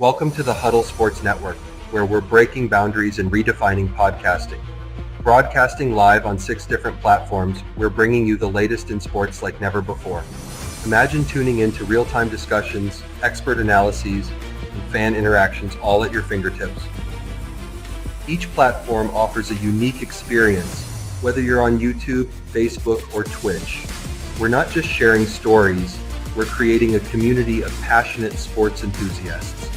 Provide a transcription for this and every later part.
Welcome to the Huddle Sports Network, where we're breaking boundaries and redefining podcasting. Broadcasting live on 6 different platforms, we're bringing you the latest in sports like never before. Imagine tuning into real-time discussions, expert analyses, and fan interactions all at your fingertips. Each platform offers a unique experience, whether you're on YouTube, Facebook, or Twitch. We're not just sharing stories, we're creating a community of passionate sports enthusiasts.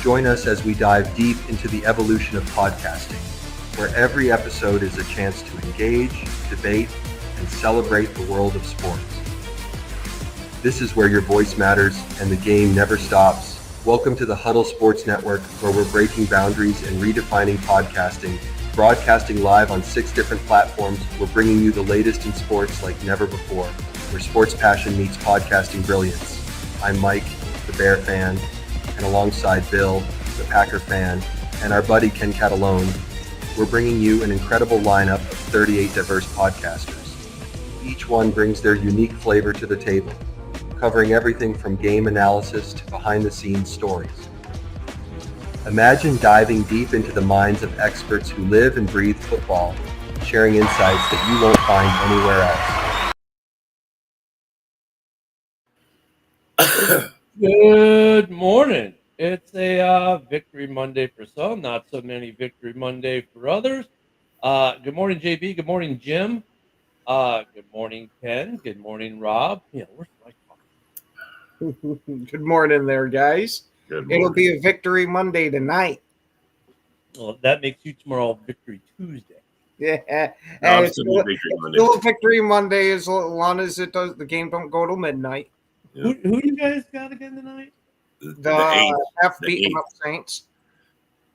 Join us as we dive deep into the evolution of podcasting, where every episode is a chance to engage, debate, and celebrate the world of sports. This is where your voice matters and the game never stops. Welcome to the Huddle Sports Network, where we're breaking boundaries and redefining podcasting. Broadcasting live on 6 different platforms, we're bringing you the latest in sports like never before, where sports passion meets podcasting brilliance. I'm Mike, the Bear fan, and alongside Bill, the Packer fan, and our buddy Ken Catalone, we're bringing you an incredible lineup of 38 diverse podcasters. Each one brings their unique flavor to the table, covering everything from game analysis to behind-the-scenes stories. Imagine diving deep into the minds of experts who live and breathe football, sharing insights that you won't find anywhere else. Good morning. It's a Victory Monday for some, not so many Victory Monday for others. Good morning, JB. Good morning, Jim. Good morning, Ken. Good morning, Rob. Yeah, where's my coffee? Good morning there, guys. It'll be a Victory Monday tonight. Well, that makes you tomorrow Victory Tuesday. Yeah, and it's still a Victory Monday as long as the game don't go till midnight. Yep. Who you guys got again tonight? The F beating up Saints.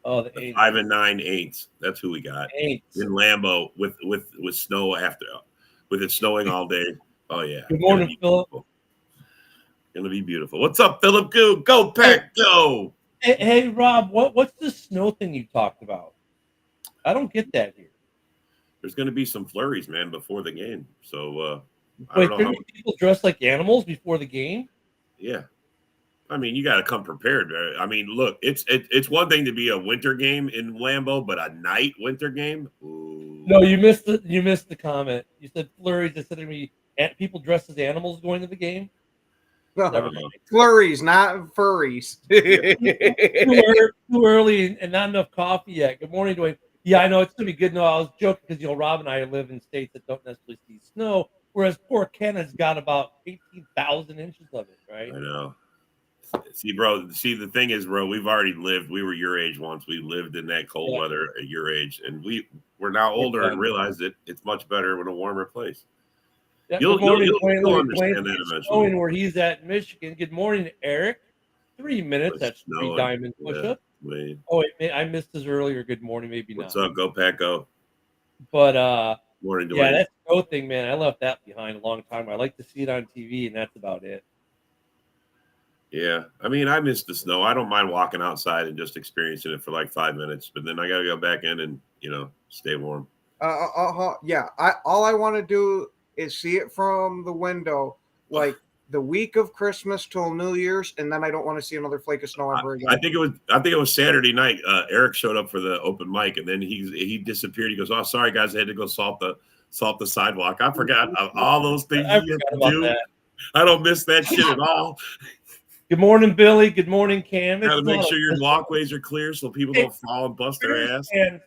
Oh, the 8. 5 and 9 8s. That's who we got. 8 in Lambeau with snow after, with it snowing all day. Oh yeah. Good morning, Philip. Gonna be beautiful. What's up, Philip? Go Pack, go. Hey, Rob. What's the snow thing you talked about? I don't get that here. There's gonna be some flurries, man, before the game. So wait, people dress like animals before the game? Yeah. I mean, you got to come prepared. I mean, look, it's one thing to be a winter game in Lambeau, but a night winter game. Ooh. No, you missed the comment. You said flurries. Instead of me, people dressed as animals going to the game. Flurries, not furries. too early and not enough coffee yet. Good morning, Dwayne. Yeah, I know it's gonna be good. No, I was joking because Rob and I live in states that don't necessarily see snow, whereas poor Ken has got about 18,000 inches of it. Right? I know. See, bro. See, the thing is, bro, we've already lived. We were your age once. We lived in that cold weather at your age, and we're now older and realize that it's much better in a warmer place. Yeah, you'll understand that eventually. Where he's at in Michigan. Good morning, Eric. 3 minutes. That's 3 diamond push-up. Yeah, oh, wait, I missed his earlier. Good morning, maybe not. What's up? Go Pack, go. But morning, Dwayne. Yeah, that snow thing, man. I left that behind a long time. I like to see it on TV, and that's about it. Yeah, I mean, I miss the snow. I don't mind walking outside and just experiencing it for like 5 minutes, but then I got to go back in and stay warm. Yeah. All I want to do is see it from the window, like the week of Christmas till New Year's, and then I don't want to see another flake of snow ever again. I think it was Saturday night. Eric showed up for the open mic, and then he disappeared. He goes, "Oh, sorry guys, I had to go salt the sidewalk. I forgot all those things you have to do. That. I don't miss that shit at all." Good morning, Billy. Good morning, Cam. Got to make sure your walkways are clear so people don't fall and bust their ass. And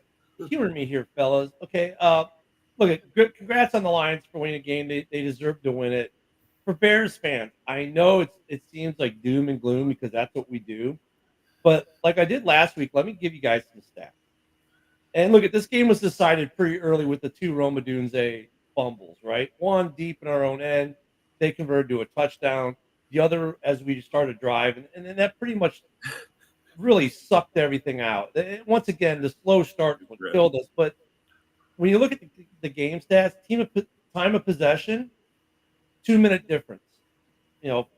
humor me here, fellas. Okay, look, congrats on the Lions for winning a game. They deserve to win it. For Bears fans, I know it seems like doom and gloom because that's what we do. But like I did last week, let me give you guys some stats. And look, this game was decided pretty early with the 2 Roma Odunze fumbles, right? One deep in our own end. They converted to a touchdown. The other as we started driving, and then that pretty much really sucked everything out. Once again, the slow start killed us. But when you look at the game stats, time of possession, 2-minute difference.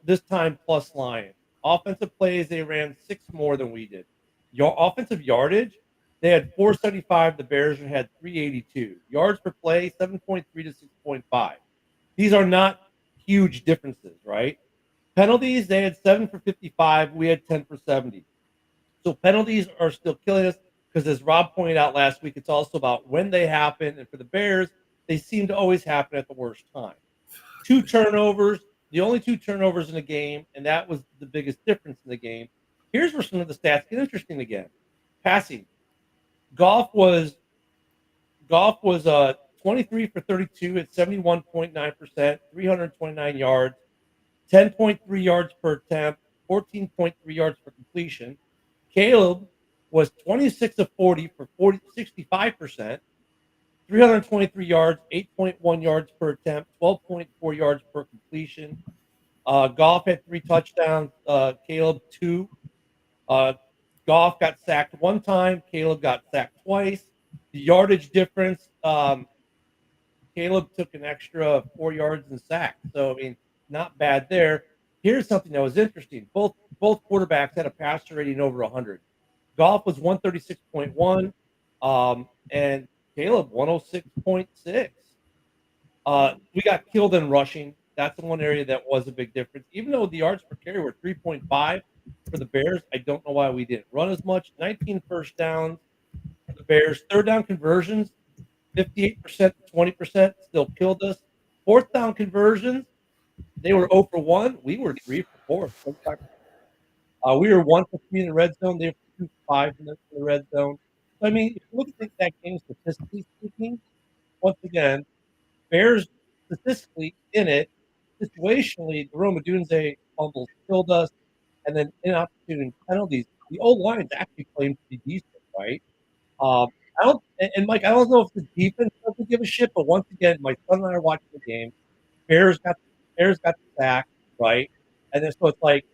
This time plus Lion. Offensive plays, they ran 6 more than we did. Your offensive yardage, they had 475. The Bears had 382. Yards per play, 7.3 to 6.5. These are not huge differences, right? Penalties, they had 7 for 55. We had 10 for 70. So penalties are still killing us because, as Rob pointed out last week, it's also about when they happen. And for the Bears, they seem to always happen at the worst time. 2 turnovers, the only 2 turnovers in the game, and that was the biggest difference in the game. Here's where some of the stats get interesting again. Passing. Goff was 23 for 32 at 71.9%, 329 yards, 10.3 yards per attempt, 14.3 yards per completion. Caleb was 26 of 40 for 65%, 323 yards, 8.1 yards per attempt, 12.4 yards per completion. Goff had 3 touchdowns, Caleb 2. Goff got sacked 1 time, Caleb got sacked twice. The yardage difference, Caleb took an extra 4 yards in sacks. So, I mean, not bad there. Here's something that was interesting. Both quarterbacks had a passer rating over 100. Goff was 136.1, and Caleb 106.6. We got killed in rushing. That's the one area that was a big difference. Even though the yards per carry were 3.5 for the Bears, I don't know why we didn't run as much. 19 first downs for the Bears. Third down conversions, 58% to 20% still killed us. Fourth down conversions, they were 0 for 1. We were 3 for 4. We were 1 for 3 in the red zone. They were 2 for 5 in the red zone. So, I mean, if you look at that game statistically speaking, once again, Bears statistically in it, situationally, the Roma Dunze fumbles killed us, and then inopportune penalties. The old line's actually claimed to be decent, right? I don't, and Mike, I don't know if the defense doesn't give a shit, but once again, my son and I are watching the game. Bears got the sack, right? And then so it's like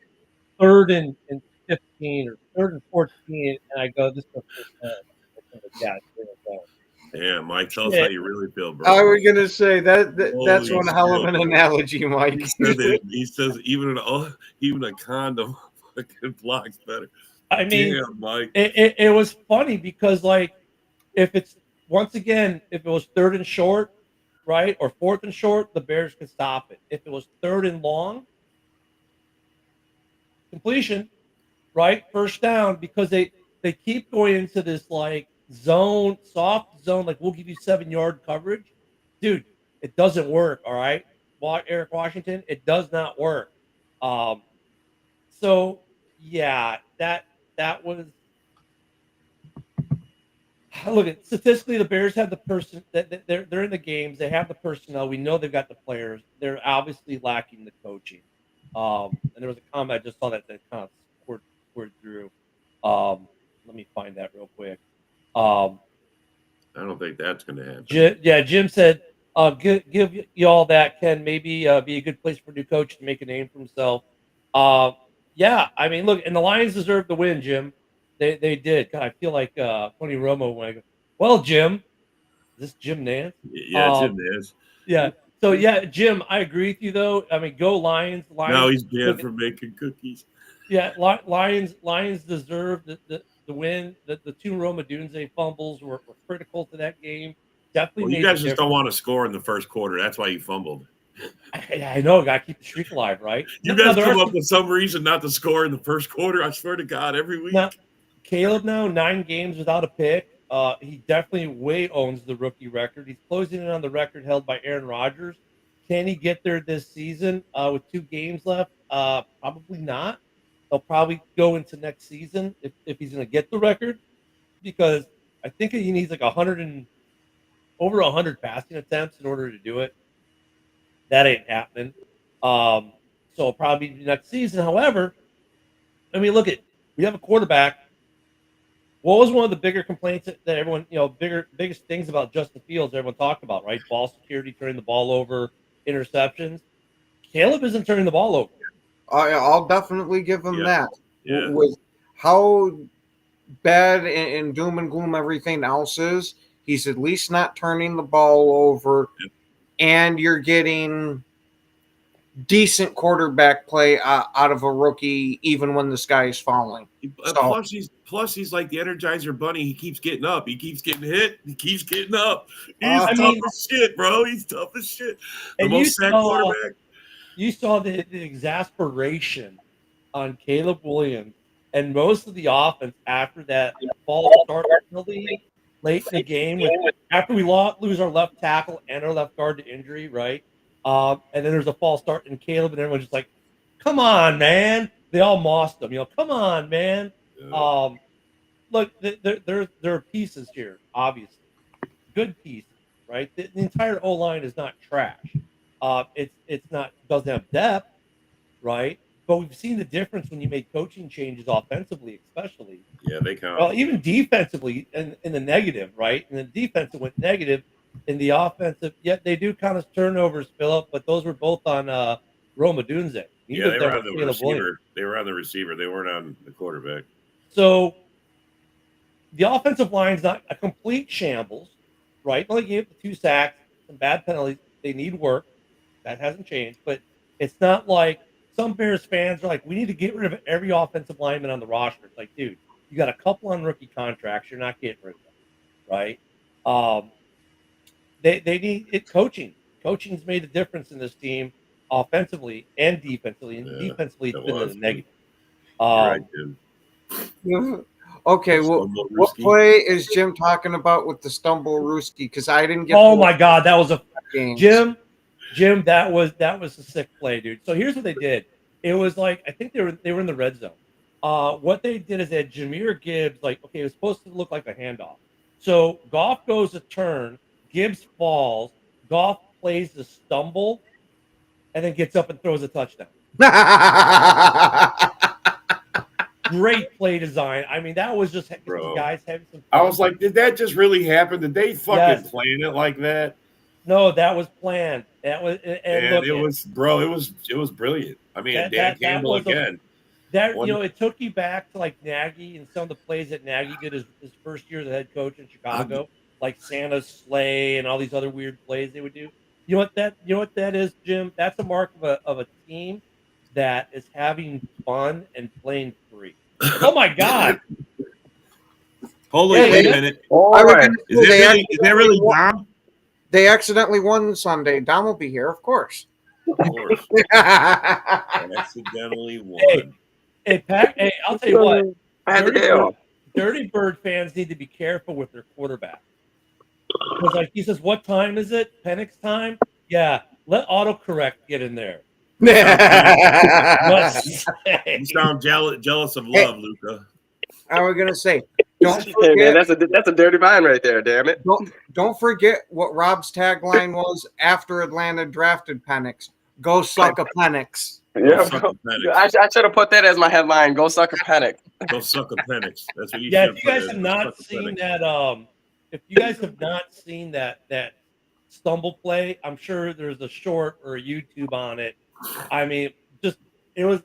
3rd and 15 or 3rd and 14, and I go, this is the first down. Yeah, Mike, tell us how you really feel, bro. I was gonna say that's one hell of an analogy, Mike. He says even a condom fucking blocks better. I mean, damn, Mike. It was funny because, like, if it was 3rd and short, right, or 4th and short, the Bears could stop it. If it was 3rd and long, completion, right, first down, because they keep going into this like soft zone, like we'll give you 7-yard coverage, dude. It doesn't work. All right, Eric Washington, it does not work. So yeah, that was. Look at statistically, the Bears have the person that they're in the games. They have the personnel. We know they've got the players. They're obviously lacking the coaching. And there was a comment I just saw that kind of scored through. Let me find that real quick. I don't think that's going to happen. Jim said, "Give you all that can maybe be a good place for a new coach to make a name for himself." Yeah, I mean, look, and the Lions deserve the win, Jim. They did. God, I feel like Tony Romo when I go, well, Jim, is this Jim Nance? Yeah, Jim Nance. Yeah. So yeah, Jim, I agree with you though. I mean, go Lions. No, he's banned for making cookies. Yeah, Lions deserve the win. The 2 Roma Dunze fumbles were critical to that game. Definitely. Well, you guys just don't want to score in the first quarter. That's why you fumbled. I know. Got to keep the streak alive, right? You guys come up with some reason not to score in the first quarter. I swear to God, every week. Now, Caleb 9 games without a pick. He definitely way owns the rookie record. He's closing in on the record held by Aaron Rodgers. Can he get there this season with 2 games left? Probably not. He'll probably go into next season if he's going to get the record, because I think he needs like over 100 passing attempts in order to do it. That ain't happening. So it'll probably be next season. However, I mean, we have a quarterback. What was one of the bigger complaints that everyone, biggest things about Justin Fields everyone talked about, right? Ball security, turning the ball over, interceptions. Caleb isn't turning the ball over. I'll definitely give him that. Yeah. With how bad and doom and gloom everything else is, he's at least not turning the ball over, and you're getting decent quarterback play out of a rookie, even when the sky is falling. Plus, he's like the Energizer Bunny. He keeps getting up. He keeps getting hit. He keeps getting up. He's tough as shit, bro. He's tough as shit. The most sacked quarterback. You saw the exasperation on Caleb Williams And most of the offense after that false start penalty late in the game, after we lose our left tackle and our left guard to injury, right? And then there's a false start in Caleb, and everyone's just like, "Come on, man!" They all mossed him. Come on, man. Look, there are pieces here, obviously, good pieces, right? The entire O line is not trash. It's not doesn't have depth, right? But we've seen the difference when you make coaching changes offensively, especially. Yeah, they count. Well, even defensively in the negative, right? And the defensive went negative in the offensive. Yet they do kind of turnovers, Philip, but those were both on Roma Dunze. Yeah, they were on the receiver. They were on the receiver. They weren't on the quarterback. So the offensive line's not a complete shambles, right? Only gave the 2 sacks, some bad penalties. They need work. That hasn't changed. But it's not like some Bears fans are like, we need to get rid of every offensive lineman on the roster. It's like, dude, you got a couple on rookie contracts. You're not getting rid of them, right? They need it coaching. Coaching's made a difference in this team offensively and defensively. And defensively, it's been a negative. Right, Jim. Okay, well, what play is Jim talking about with the stumble Ruski? Because I didn't get. Oh my God, that was a game. Jim, that was a sick play, dude. So here's what they did. It was like I think they were in the red zone. What they did is they had Jahmyr Gibbs, like, okay, it was supposed to look like a handoff. So Goff goes a turn, Gibbs falls, Goff plays the stumble, and then gets up and throws a touchdown. Great play design. I mean, that was just guys having some. I was like, did that just really happen? Did they fucking plan it like that? No, that was planned. That was, and look, it was brilliant. I mean, Dan Campbell again. It took you back to like Nagy and some of the plays that Nagy did his first year as a head coach in Chicago, like Santa's sleigh and all these other weird plays they would do. You know what that is, Jim? That's a mark of a team that is having fun and playing free. Oh my God! Hold on a minute. All right. Is that really Dom? They accidentally won Sunday. Dom will be here, of course. Of course. Accidentally won. Hey, I'll tell you what. Dirty Bird fans need to be careful with their quarterback. Because like he says, what time is it? Penix time? Yeah. Let autocorrect get in there. You sound jealous of love, Luca. I was gonna say, don't forget, hey man, that's a dirty vine right there, damn it. Don't forget what Rob's tagline was after Atlanta drafted Penix. Go suck a Penix. Yeah, I should have put that as my headline. Go suck a Penix. Go suck a Penix. That's what you if you guys have not seen that, if you guys have not seen that stumble play, I'm sure there's a short or a YouTube on it. I mean, it was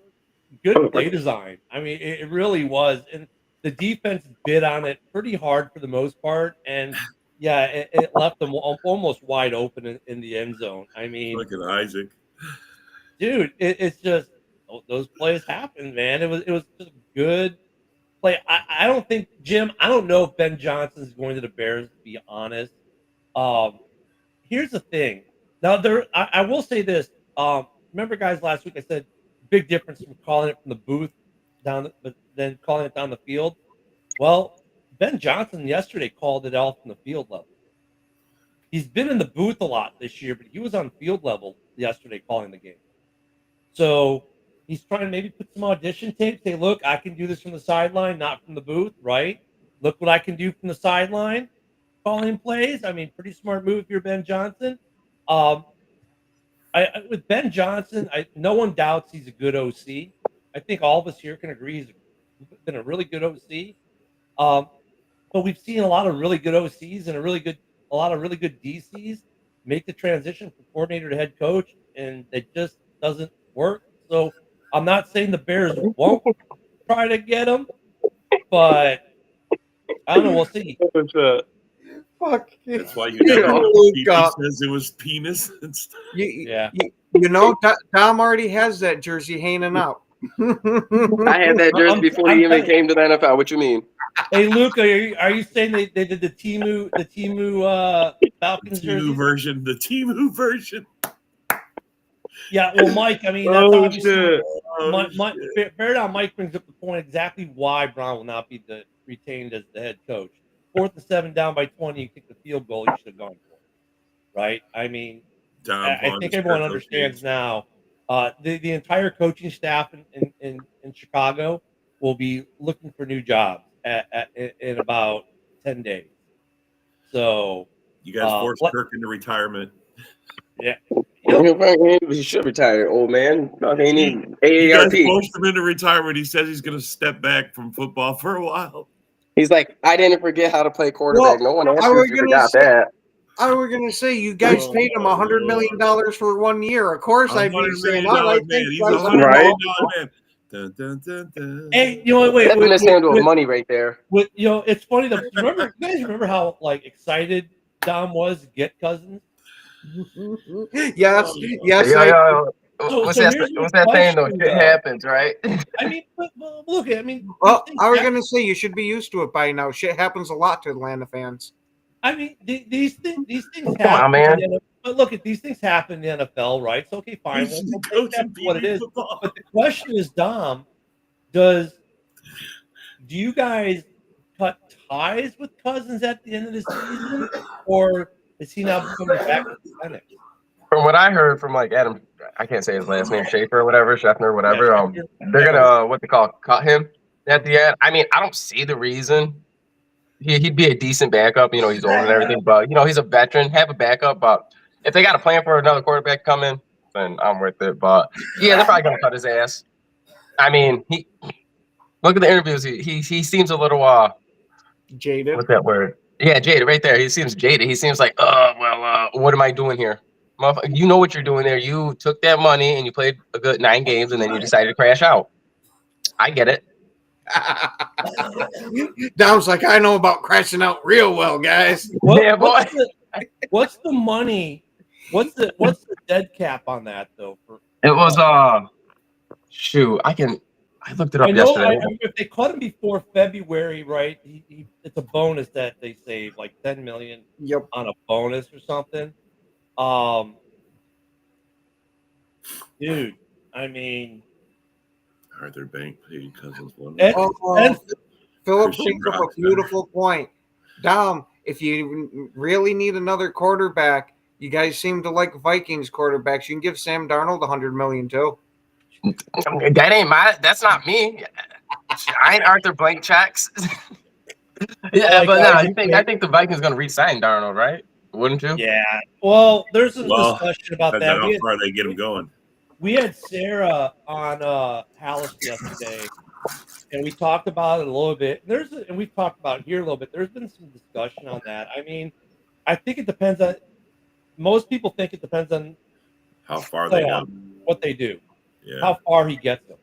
good play design. I mean, it really was, and the defense bid on it pretty hard for the most part, and yeah, it left them almost wide open in the end zone. I mean, look at Isaac, dude. It's just those plays happen, man. It was just good play. I don't think Jim. I don't know if Ben Johnson is going to the Bears. To be honest, here's the thing. Now I will say this. Remember, guys, last week I said big difference from calling it from the booth but then calling it down the field. Well, Ben Johnson yesterday called it all from the field level. He's been in the booth a lot this year, but he was on field level yesterday calling the game. So he's trying to maybe put some audition tape, say, look, I can do this from the sideline, not from the booth, right? Look what I can do from the sideline, calling plays. I mean, pretty smart move if you're Ben Johnson. With Ben Johnson, no one doubts he's a good OC. I think all of us here can agree he's been a really good OC. But we've seen a lot of really good OCs and a lot of really good DCs make the transition from coordinator to head coach, and it just doesn't work. So I'm not saying the Bears won't try to get him, but I don't know. We'll see. Fuck. That's why he says it was penis and stuff. Tom already has that jersey hanging out. I had that jersey before he even came to the NFL. What you mean? Hey, Luke, are you saying they did the Temu Falcons jersey? The Temu version. Yeah, well, Mike, I mean, that's obviously Bear Down Mike brings up the point exactly why Brown will not be retained as the head coach. 4th and 7 down by 20, you kick the field goal, you should have gone for it. Right? I mean, I think everyone understands now. The entire coaching staff in Chicago will be looking for new jobs in about 10 days. So you guys forced Kirk into retirement. Yeah. He should retire, old man. You guys forced him into retirement. He says he's going to step back from football for a while. He's like, I didn't forget how to play quarterback. No one asked if you forgot that. I was going to say, you guys paid him $100 million for 1 year. Of course, I'd be saying, well, I think he's $100 million man. Dun, dun, dun, dun. Hey, you know, wait. That's a mishandle of money right there. You know, it's funny. You guys remember how excited Dom was to get Cousins? Yes. What's that saying though? Shit happens, right? I mean, look. I mean, well, I was gonna say you should be used to it by now. Shit happens a lot to Atlanta fans. I mean, these things happen. Come on, man. But look, these things happen in the NFL, right? So okay, fine. We'll take what it is. But the question is, Dom, do you guys cut ties with Cousins at the end of the season, or is he now coming back to the Senate? From what I heard from Adam, I can't say his last name, Schaefer or whatever, Scheffner, whatever. They're gonna cut him at the end. I mean, I don't see the reason. He'd be a decent backup. You know, he's old and everything, but he's a veteran. Have a backup. But if they got a plan for another quarterback coming, then I'm with it. But yeah, they're probably gonna cut his ass. I mean, look at the interviews. He seems a little jaded. What's that word? Yeah, jaded right there. He seems jaded. He seems like, what am I doing here? You know what you're doing there. You took that money and you played a good 9 games and then you decided to crash out. I get it. Dom's like, I know about crashing out real well, guys. What's the money? What's the dead cap on that though? It was shoot. I looked it up yesterday. If they caught him before February, right? It's a bonus that they save, like $10 million on a bonus or something. Dude, I mean, Arthur Bank paid Cousins one. Philip brings up a beautiful point. Dom, if you really need another quarterback, you guys seem to like Vikings quarterbacks. You can give Sam Darnold $100 million too. That ain't that's not me. I ain't Arthur Blank checks. Yeah, but no, I think the Vikings gonna re-sign Darnold, right? Wouldn't you? Yeah. Well, there's a discussion about that. How far they get him going. We had Sarah on Hallis yesterday, and we talked about it a little bit. And we've talked about it here a little bit. There's been some discussion on that. I mean, I think it depends on. Most people think it depends on how far they go, what they do, how far he gets them.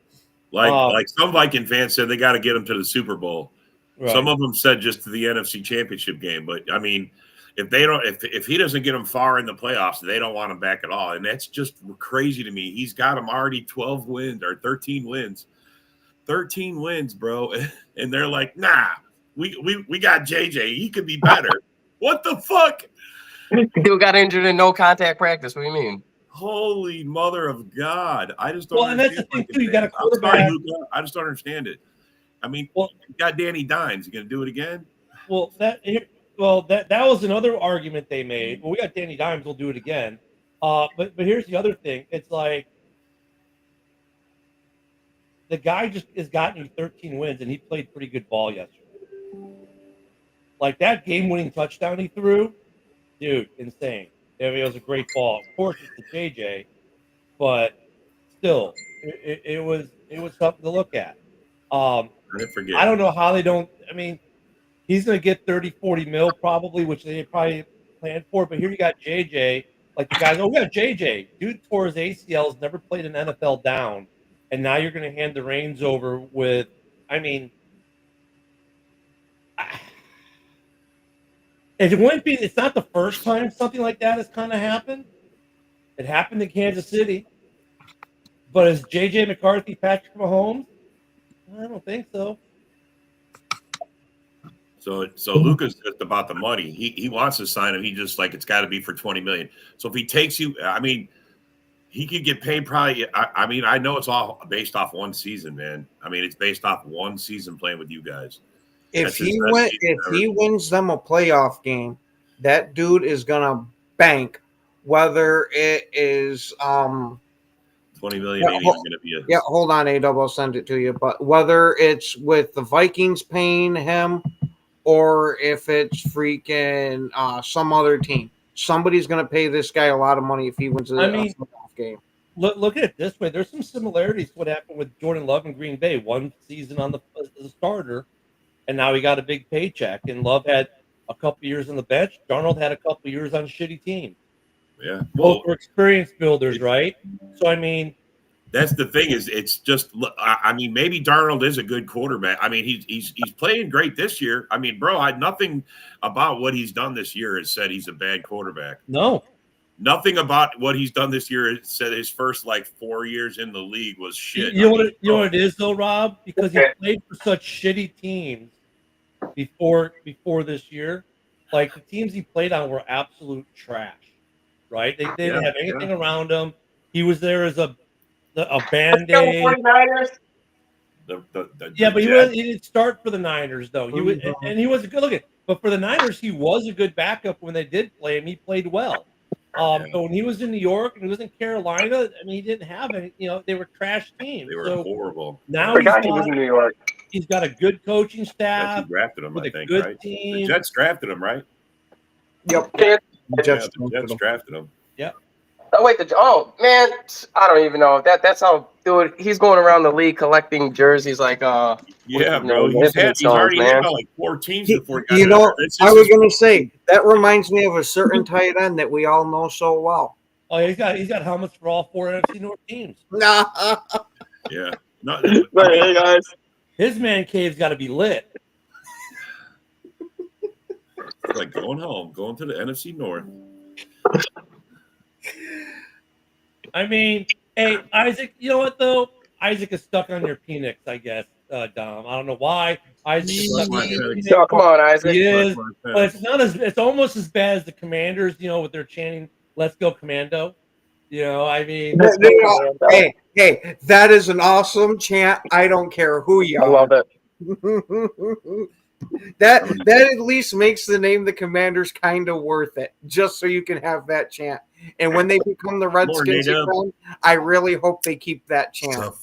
Like some Viking fans said, they got to get him to the Super Bowl. Right. Some of them said just to the NFC Championship game. But I mean, if he doesn't get them far in the playoffs, they don't want him back at all. And that's just crazy to me. He's got him already 12 wins or 13 wins. 13 wins, bro. And they're like, nah, we got JJ. He could be better. What the fuck? Dude got injured in no contact practice. What do you mean? Holy mother of God. I just don't understand. And that's the thing, too. You got a quarterback. I just don't understand it. I mean, you got Danny Dimes. You going to do it again? Well, that was another argument they made. Well, we got Danny Dimes. We'll do it again. But here's the other thing. It's like the guy just has gotten you 13 wins, and he played pretty good ball yesterday. Like that game-winning touchdown he threw, dude, insane. I mean, it was a great ball. Of course, it's the JJ, but still, it was something to look at. I don't know how they don't. I mean, he's going to get 30, 40 mil probably, which they probably planned for. But here you got JJ. Like the guys, we got JJ. Dude tore his ACLs, never played an NFL down. And now you're going to hand the reins over with, I mean, it's not the first time something like that has kind of happened. It happened in Kansas City. But is JJ McCarthy Patrick Mahomes? I don't think so. So Luca's just about the money. He wants to sign him. He just it's got to be for $20 million. So if he takes you, I mean, He could get paid probably. I mean, I know it's all based off one season, man. I mean, it's based off one season playing with you guys. If he wins them a playoff game, that dude is gonna bank. Whether it is 20 million ain't even gonna be yeah, hold on, A-Dub, I'll send it to you. But whether it's with the Vikings paying him or if it's freaking some other team, somebody's gonna pay this guy a lot of money if he wins a playoff game. Look at it this way. There's some similarities to what happened with Jordan Love in Green Bay. One season on the starter, and now he got a big paycheck. And Love had a couple years on the bench. Darnold had a couple years on shitty teams. Yeah. Both were experience builders, right? So, I mean, that's the thing is it's just, I mean, maybe Darnold is a good quarterback. I mean, he's playing great this year. I mean, bro, nothing about what he's done this year has said he's a bad quarterback. No. Nothing about what he's done this year said his first 4 years in the league was shit. You know what it is though, Rob? Because he played for such shitty teams before this year. Like the teams he played on were absolute trash, right? They didn't have anything around him. He was there as a band-aid. But he didn't start for the Niners though. He was, and he was a good looking. But for the Niners, he was a good backup when they did play him. He played well. So when he was in New York and he was in Carolina, I mean, he didn't have any. They were trash teams. They were horrible. Now he was in New York. He's got a good coaching staff. Drafted him, with I a think. Good right? team. The Jets drafted him, right? Yep. The Jets drafted him. Yep. Oh wait, man, I don't even know. That's how, dude. He's going around the league collecting jerseys like bro. He's already hit about 4 teams before he got I was gonna say that reminds me of a certain tight end that we all know so well. Oh, he's got helmets for all 4 NFC North teams. Yeah. No, hey guys. His man cave's got to be lit. It's like going home, going to the NFC North. I mean, hey, Isaac, you know what, though? Isaac is stuck on your Penix, I guess, Dom. I don't know why. Isaac is stuck on your Penix. So, come on, Isaac. He is, but it's almost as bad as the Commanders, with their chanting, "Let's go Commando." I mean. Hey, that is an awesome chant. I don't care who you are. I love it. That at least makes the name the Commanders kind of worth it, just so you can have that chant. And when they become the Redskins again, I really hope they keep that chant.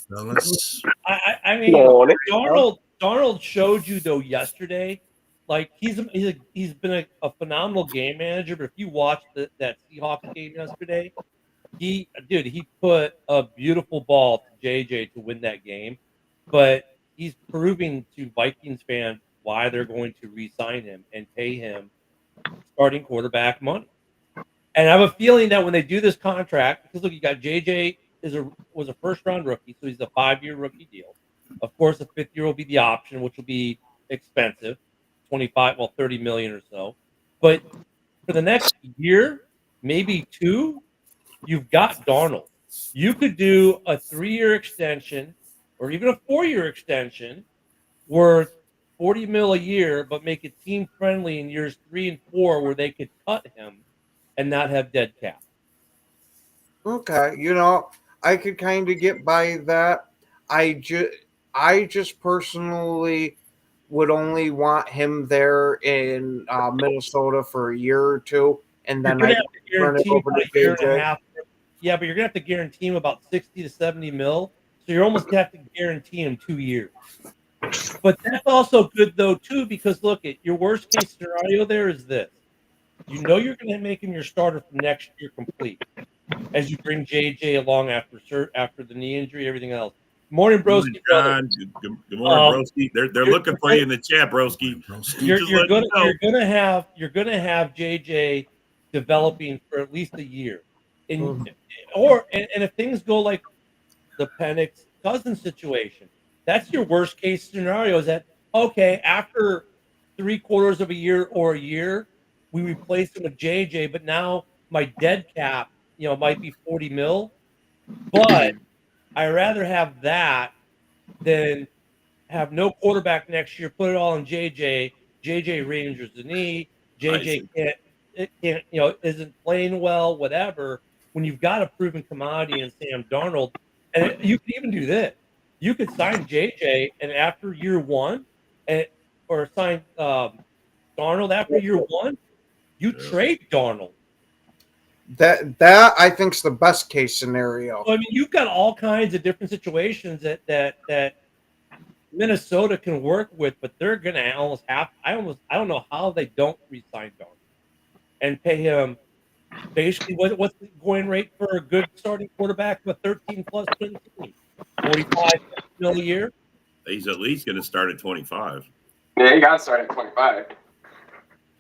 I mean, Darnold showed you though yesterday, like he's been a phenomenal game manager. But if you watched that Seahawks game yesterday, he put a beautiful ball to JJ to win that game. But he's proving to Vikings fans why they're going to re-sign him and pay him starting quarterback money. And I have a feeling that when they do this contract, because look, you got JJ was a first-round rookie, so he's a 5-year rookie deal. Of course, the 5th year will be the option, which will be expensive, $30 million or so. But for the next year, maybe 2, you've got Darnold. You could do a 3-year extension or even a 4-year extension worth $40 million a year, but make it team friendly in years 3 and 4 where they could cut him and not have dead cap. Okay, I could kind of get by that. I just personally would only want him there in Minnesota for a year or 2, and then I turn it over to JJ. Yeah, but you're gonna have to guarantee him about 60 to 70 mil. So you're almost gonna have to guarantee him 2 years. But that's also good though too, because look, at your worst case scenario there is this: you're going to make him your starter for next year complete, as you bring JJ along after the knee injury, everything else. Morning, Broski. Good morning, Broski. They're looking for you in the chat, Broski. You're gonna have JJ developing for at least a year, and if things go like the Penix Cousins situation. That's your worst case scenario is that, okay, after 3/4 of a year or a year, we replace him with JJ, but now my dead cap, might be 40 mil. But I'd rather have that than have no quarterback next year, put it all on JJ. JJ re-injures the knee. JJ can't, isn't playing well, whatever. when you've got a proven commodity in Sam Darnold, and you could even do this. You could sign JJ, and after year one, or sign Darnold after year one, you trade Darnold. That I think is the best case scenario. So, I mean, you've got all kinds of different situations that Minnesota can work with, but they're going to almost have. I don't know how they don't re-sign Darnold and pay him basically what's the going rate for a good starting quarterback with 13 plus 15, 45 mil a year. He's at least going to start at 25. Yeah, you got to start at 25.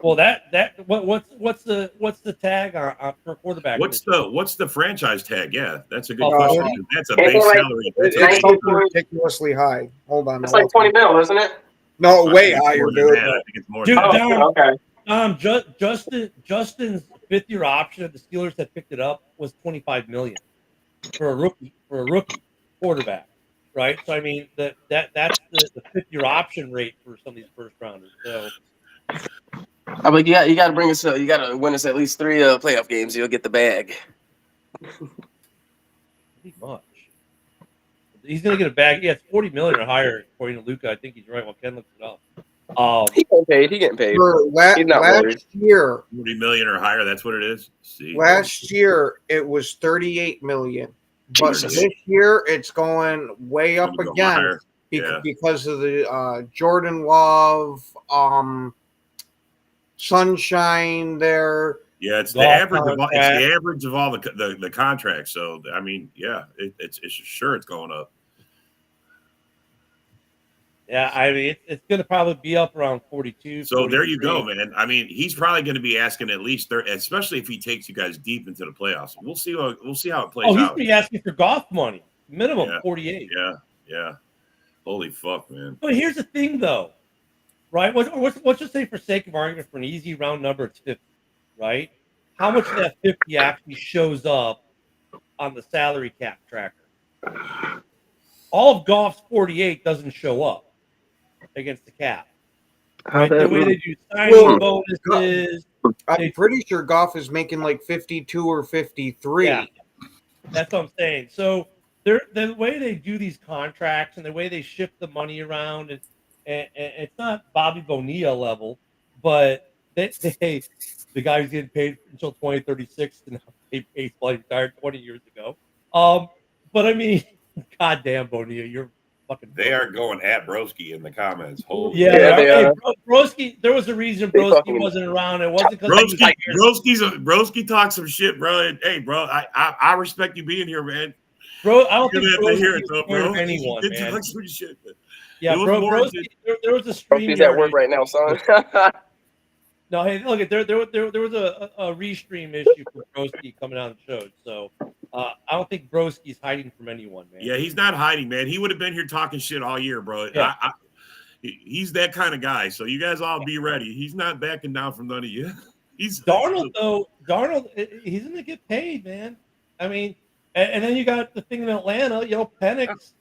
Well, what's the tag on per quarterback? What's the franchise tag? Yeah, that's a good Oh, question. That's a base salary. It's so ridiculously high. Hold on. It's like 20 mil, isn't it? No, way It's higher, more than dude. that. I think it's more Dude, than that. down. Okay. Justin's 5th-year option at the Steelers that picked it up was $25 million for a rookie quarterback, right? So I mean that's the 5th-year option rate for some of these first rounders. So I'm like, you got to bring us. You got to win us at least 3 playoff games. You'll get the bag. pretty much, he's gonna get a bag. Yeah, it's $40 million or higher according to Luca. I think he's right. While Ken looks it up. He getting paid. He getting paid. For He's not worried. last year, 40 million or higher. That's what it is. See, last year it was 38 million, but Jesus. this year it's going way up Gonna go again higher. Yeah. because of the Jordan Love, Sunshine there. Yeah, it's the Golf average of all, it's contract. the average of all the contracts. So I mean, yeah, it's sure it's going up. Yeah, I mean it's gonna probably be up around 42. So there you 43. go, man. I mean, he's probably going to be asking at least 30, especially if he takes you guys deep into the playoffs. We'll see how it plays Oh, he's out. gonna be asking for golf money, minimum Yeah. 48. Yeah. Holy fuck, man. But here's the thing, though, right? Let's just say, for sake of argument, for an easy round number, it's 50, right? How much of that 50 actually shows up on the salary cap tracker? All of Goff's 48 doesn't show up against the cap. Right? The way they do signing bonuses. I'm pretty sure Goff is making like 52 or 53. Yeah, that's what I'm saying. So the way they do these contracts and the way they shift the money around, and it's not Bobby Bonilla level, but the guy who's getting paid until 2036 and they paid while he retired 20 years ago. But I mean, goddamn Bonilla, you're fucking. They are going at Broski in the comments. Holy Yeah, they hey, are. Broski. There was a reason They Broski fucking- wasn't around. It wasn't because Broski talks some shit, bro. And, hey, bro, I respect you being here, man. Bro, I don't You're think gonna have to hear Broski it, is though, scared bro. of anyone, It's man. like some shit. Yeah, It was bro, more Broski, there was a stream. He's at work right now, son. No, hey, look, there was a restream issue for Broski coming out of the show. So I don't think Broski's hiding from anyone, man. Yeah, he's not hiding, man. He would have been here talking shit all year, bro. Yeah. He's that kind of guy. So you guys all be ready. He's not backing down from none of you. He's Darnold, though, he's gonna get paid, man. I mean, and then you got the thing in Atlanta, Penix.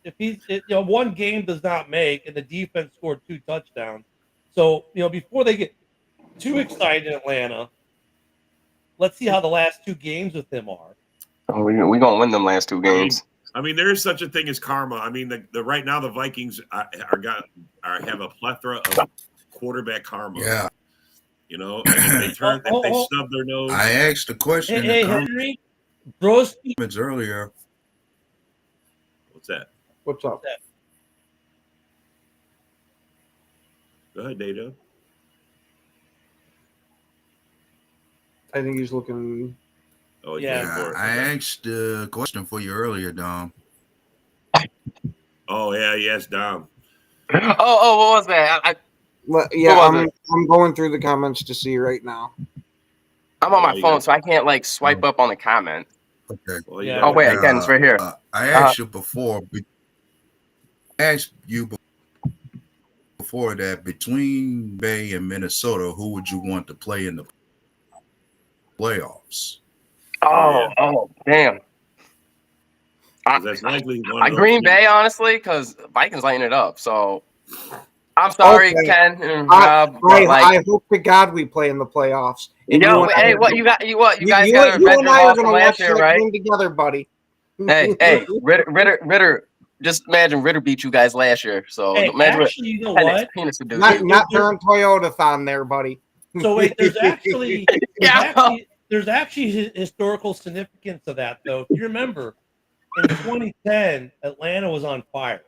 If one game does not make, and the defense scored 2 touchdowns, so before they get too excited in Atlanta, let's see how the last 2 games with him are. Oh, we gonna win them last 2 games. I mean, there is such a thing as karma. I mean, the right now the Vikings have a plethora of quarterback karma. Yeah, And if they turn, if they stub their nose. I asked the question Hey, in the Henry, Broski. comments earlier. What's that? What's up? Go ahead, Data. I think he's looking. Oh, he's Yeah. looking for it. I asked the question for you earlier, Dom. Oh yeah, yes, Dom. Oh, what was that? Yeah, What was I'm going through the comments to see right now. I'm on Oh, my you phone, got- so I can't swipe up on the comment. Okay. Well, Yeah. got Oh wait, it. again, it's right here. I asked you before. Before that, between Bay and Minnesota, who would you want to play in the playoffs? Oh, damn. 'Cause that's likely one of those Green teams. Bay, honestly, because Vikings lighting it up. So I'm sorry, Okay. Ken and Rob. but, like, I hope to God we play in the playoffs. And yo, and hey, I- what you got? You guys got you a and veteran I are loss going from to watch last year, that right? game together, buddy. Hey, Ritter. Just imagine Ritter beat you guys last year. So Hey, imagine actually, you know what what? penis would do. not during Toyotathon there, buddy. So wait, there's actually Yeah. there's actually historical significance of that though. If you remember, in 2010, Atlanta was on fire,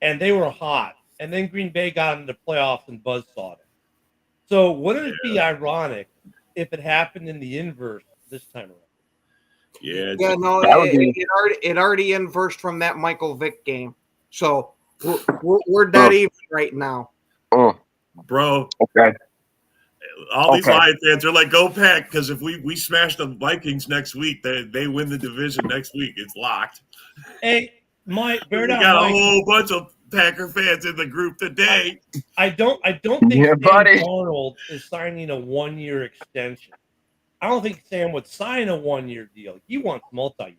and they were hot, and then Green Bay got into the playoffs and buzzsawed it. So wouldn't it be ironic if it happened in the inverse this time around? Yeah, Yeah, no, That would be- it already inversed from that Michael Vick game. So we're dead even right now. bro. Okay. All these Okay. Lion fans are like, go Pack, because if we smash the Vikings next week, they win the division next week. It's locked. Hey, Mike, We bear down, got a Mike. whole bunch of Packer fans in the group today. I don't think Yeah, Sam buddy. Darnold is signing a 1-year extension. I don't think Sam would sign a 1-year deal. He wants multi-year.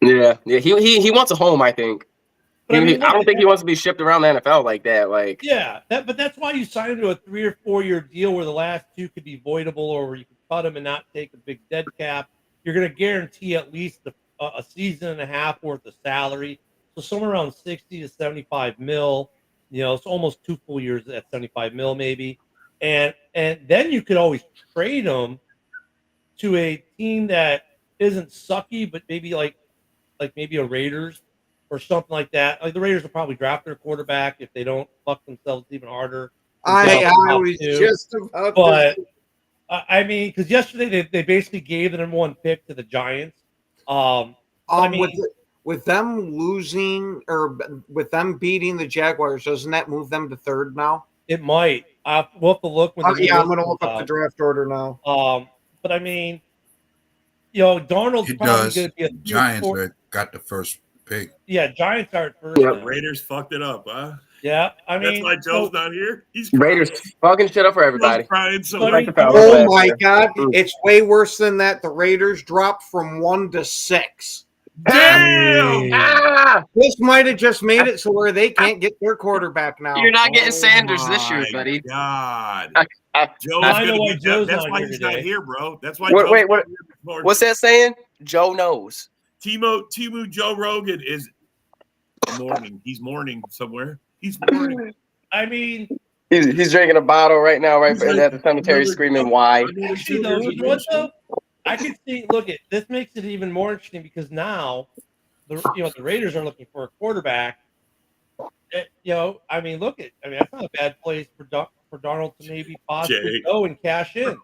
Yeah. He wants a home, I think. But I look, don't think he wants to be shipped around the NFL like that. Like, yeah, but that's why you sign into a 3 or 4 year deal where the last 2 could be voidable, or where you can cut them and not take a big dead cap. You're going to guarantee at least a season and a half worth of salary, so somewhere around 60 to 75 mil. You know, it's almost 2 full years at 75 mil maybe, and then you could always trade them to a team that isn't sucky, but maybe like maybe a Raiders or something like that. Like the Raiders will probably draft their quarterback if they don't fuck themselves even harder. I Top was two. just about But to. I mean, because yesterday they basically gave the number 1 pick to the Giants. I mean, With them losing or with them beating the Jaguars, doesn't that move them to third now? it might. We'll have to look when. The Yeah, I'm list going to look comes up the out. draft order now. But I mean, you know, Darnold's It probably does. going to be a 3 or Giants 4 got the first pick. Yeah, Giants are at first. Yeah. now. Raiders fucked it up, huh? Yeah, I That's mean, why Joe's not here. He's Raiders fucking shit up for everybody. Joe's crying so But much. I mean, Oh last my year. God. It's way worse than that. The Raiders dropped from 1 to 6. Damn! Ah! This might have just made it so where they can't get their quarterback now. You're not getting Sanders this year, My buddy. God. I Joe's I know gonna why be Joe's That's not why here he's today. not here, bro. That's why Wait, Joe's wait, not what- here this morning. What's that saying? Joe knows. Timu Joe Rogan is mourning. He's mourning somewhere. He's mourning. I mean, He's drinking a bottle right now, right He's at like, the cemetery, another- screaming, "Why?" actually, though, you know what though? I could see. Look, this makes it even more interesting because now, the Raiders are looking for a quarterback. I mean, that's not a bad place for Darnold to maybe possibly Jay. go and cash in.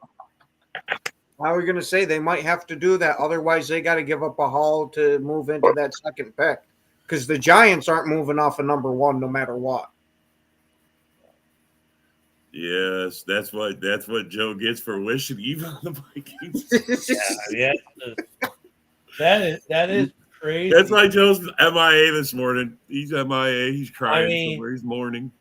I was going to say they might have to do that. Otherwise, they got to give up a haul to move into that second pick because the Giants aren't moving off of number 1 no matter what. Yes, that's what Joe gets for wishing evil on the Vikings. Yeah, that is crazy. That's why Joe's MIA this morning. He's MIA. He's crying I mean- somewhere. He's mourning.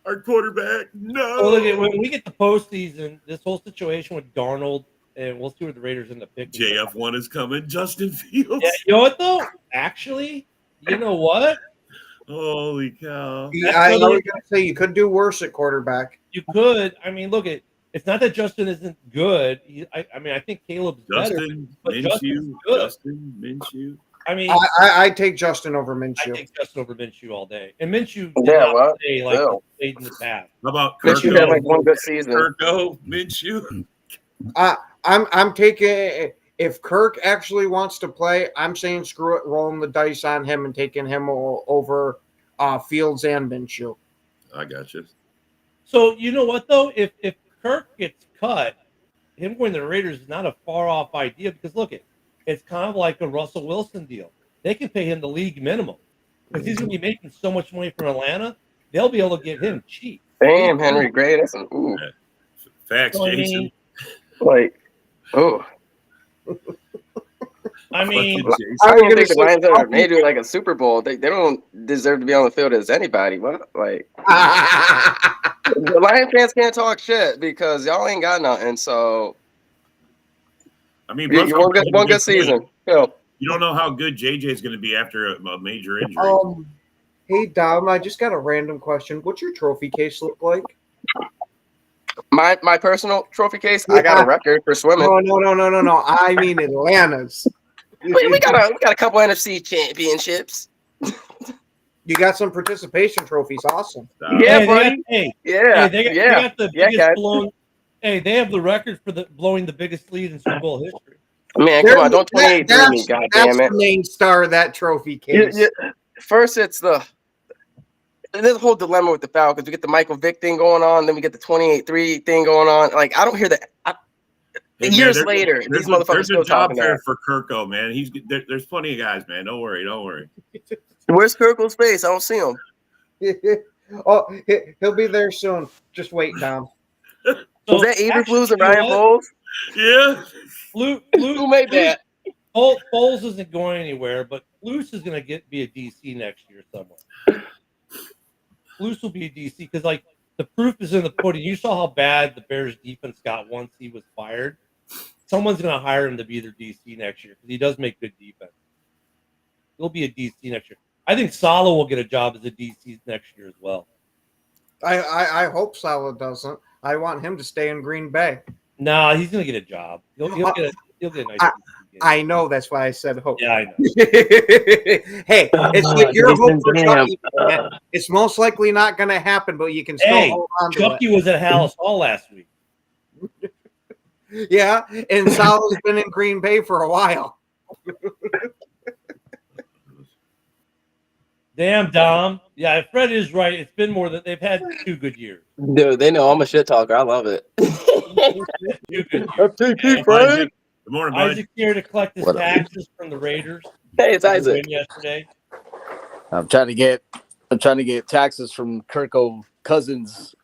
Our quarterback, no. Well, look at when we get the postseason, this whole situation with Darnold, and we'll see where the Raiders end up picking. JF1 is coming. Justin Fields. Yeah, you know what though? Actually, you know what? Holy cow. I was going to say you could do worse at quarterback. You could. I mean, look at. It's not that Justin isn't good. I think Caleb's better. Justin but Justin's Minshew. good. Justin Minshew. I mean, I take Justin over I Minshew. take Justin over Minshew all day. And Minshew did Yeah, not well, play like still. he played in the past. How about Minshew had like one good season. Kirko Minshew? I'm taking if Kirk actually wants to play, I'm saying screw it, rolling the dice on him and taking him over Fields and Minshew. I got you. So you know what though? If Kirk gets cut, him going to the Raiders is not a far off idea because look it's kind of like a Russell Wilson deal. They can pay him the league minimum because he's going to be making so much money from Atlanta. They'll be able to get him cheap. Damn, Henry Gray, that's an ooh. Facts, So, I Jason. mean, Like, oh. I mean, Jason. I don't gonna even think the say- Lions are made to like a Super Bowl. They don't deserve to be on the field as anybody. What? Like, the Lion fans can't talk shit because y'all ain't got nothing. So I mean, you Brooks one good season. Phil. You don't know how good JJ is going to be after a major injury. Hey, Dom, I just got a random question. What's your trophy case look like? My personal trophy case, I got Yeah. a record for swimming. No. I mean Atlanta's. We got a couple NFC championships. You got some participation trophies. Awesome. Yeah, Hey, buddy. they They got the biggest guys. blown. Hey, they have the record for blowing the biggest lead in Super Bowl history. Man, come on, don't 28-3 me, That's goddammit. the main star of that trophy case. First, there's a whole dilemma with the Falcons. We get the Michael Vick thing going on, then we get the 28-3 thing going on. Like, I don't hear that. Years later, these motherfuckers still talking fair about. for Kirko, man. There's plenty of guys, man. Don't worry. Where's Kirkle's face? I don't see him. Oh, he'll be there soon. Just wait, Dom. Was that Eberflus and you know Ryan what? Bowles? Yeah. Who made that? Foles isn't going anywhere, but Luce is going to be a DC next year somewhere. Luce will be a DC because, like, the proof is in the pudding. You saw how bad the Bears defense got once he was fired. Someone's going to hire him to be their DC next year because he does make good defense. He'll be a DC next year. I think Saleh will get a job as a DC next year as well. I hope Saleh doesn't. I want him to stay in Green Bay. Nah, he's going to get a job. He'll get a nice DC game. I know. That's why I said hope. Yeah, I know. Hey, it's like your hope for damn. Chucky. Man. It's most likely not going to happen, but you can still Hey, hold on to Chucky was at Hallis Hall last week. it. Yeah, and Saleh's been in Green Bay for a while. Damn, Dom. Yeah, Fred is right. It's been more than they've had 2 good years. Dude, they know I'm a shit talker. I love it. 2 good years. Hey, Isaac. Good morning, bud. Isaac here to collect his What up? taxes from the Raiders. Hey, it's They Isaac. win yesterday. I'm trying to get taxes from Kirko Cousins.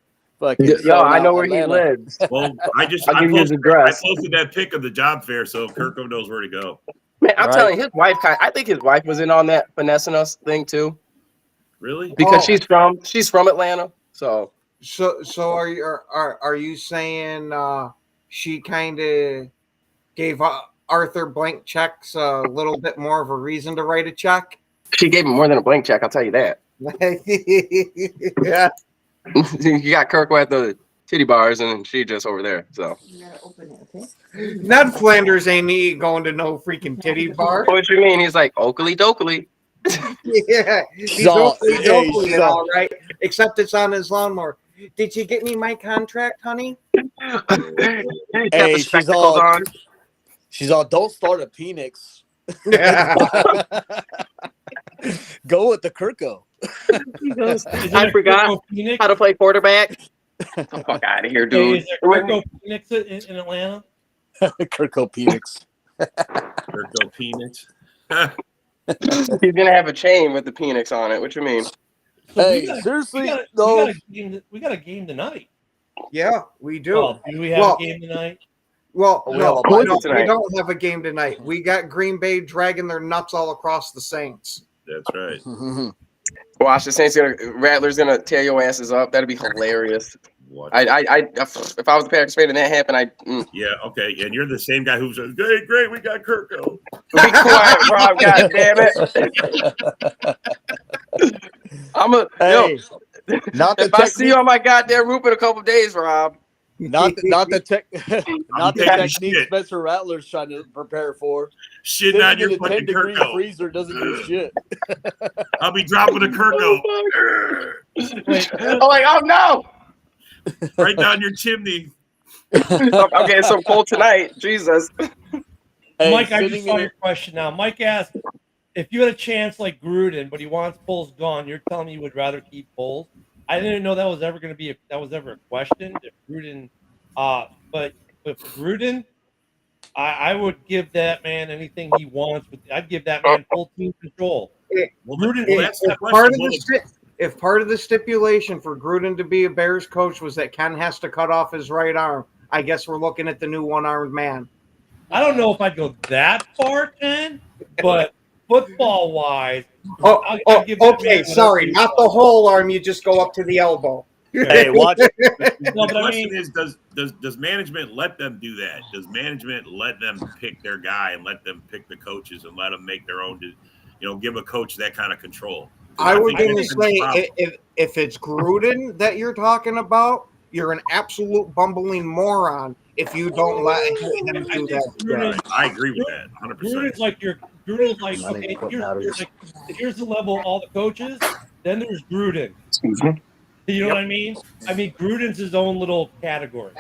Fucking Yo, selling I know out where he Atlanta. lives. Well, I I'll give you his address. posted that pic of the job fair, so Kirko knows where to go. Man, I'm Right. telling you, his wife. I think his wife was in on that finessing us thing too, Really? because Oh. she's from Atlanta. So So are you saying she kind of gave Arthur blank checks a little bit more of a reason to write a check? she gave him more than a blank check. I'll tell you that. Yeah. You got Kirko at the titty bars, and she just over there. So Ned Flanders ain't going to no freaking titty bar. what you mean? He's like Oakley dokley. Yeah, he's all- Oakley hey, dokley she's and all- all right, except it's on his lawnmower. Did you get me my contract, honey? Got the Hey, she's spectacles all- on. She's all, don't start a Penix. Yeah. Go with the Kirko. Is it I a forgot Kirko Phoenix? how to play quarterback. Get the fuck out of here, Hey, dude. is there Kirko Phoenix in Atlanta? Kirko Penix. Kirko peanuts. He's gonna have a chain with the Penix on it. What you mean? So Hey, we got- seriously, we got though. we got a game tonight. Yeah, we do. Oh, do we have Well- a game tonight? Well, We no, have a no, tonight. we don't have a game tonight. We got Green Bay dragging their nuts all across the Saints. That's right. Watch the Saints Rattlers gonna tear your asses up. That'd be hilarious. What? If I was a Packers fan and that happened, Yeah, okay. And you're the same guy who says, "Hey, great, we got Kirko." be quiet, Rob. God damn it. Hey, not the If I see you on my goddamn roof in a couple days, Rob. not the taking technique shit. Spencer Rattler's trying to prepare for. Shit, not Sitting your in a 10 fucking degree Kirko. freezer doesn't do shit. I'll be dropping a Kirko Wait, I'm like, oh no. right down your chimney. I'm getting so cold tonight. Jesus. Hey, Mike, I sitting just in saw a- your question now. Mike asked if you had a chance like Gruden, but he wants Poles gone. You're telling me you would rather keep Poles? I didn't know that was ever going to be a question. If Gruden, but Gruden, I would give that man anything he wants. I'd give that man full team control. Well, Gruden, well, that's the If part of question. if part of the stipulation for Gruden to be a Bears coach was that Ken has to cut off his right arm, I guess we're looking at the new one-armed man. I don't know if I'd go that far, Ken, but football wise, Okay, sorry, not the whole arm. You just go up to the elbow. Hey, watch. No, The but I question mean, is, does management let them do that? Does management let them pick their guy and let them pick the coaches and let them make their own? Give a coach that kind of control. I was going to say, if it's Gruden that you're talking about, you're an absolute bumbling moron if you don't let him do that. I agree with that 100%. Gruden's like okay, here's the level of all the coaches. Then there's Gruden. You know what I mean? I mean, Gruden's his own little category.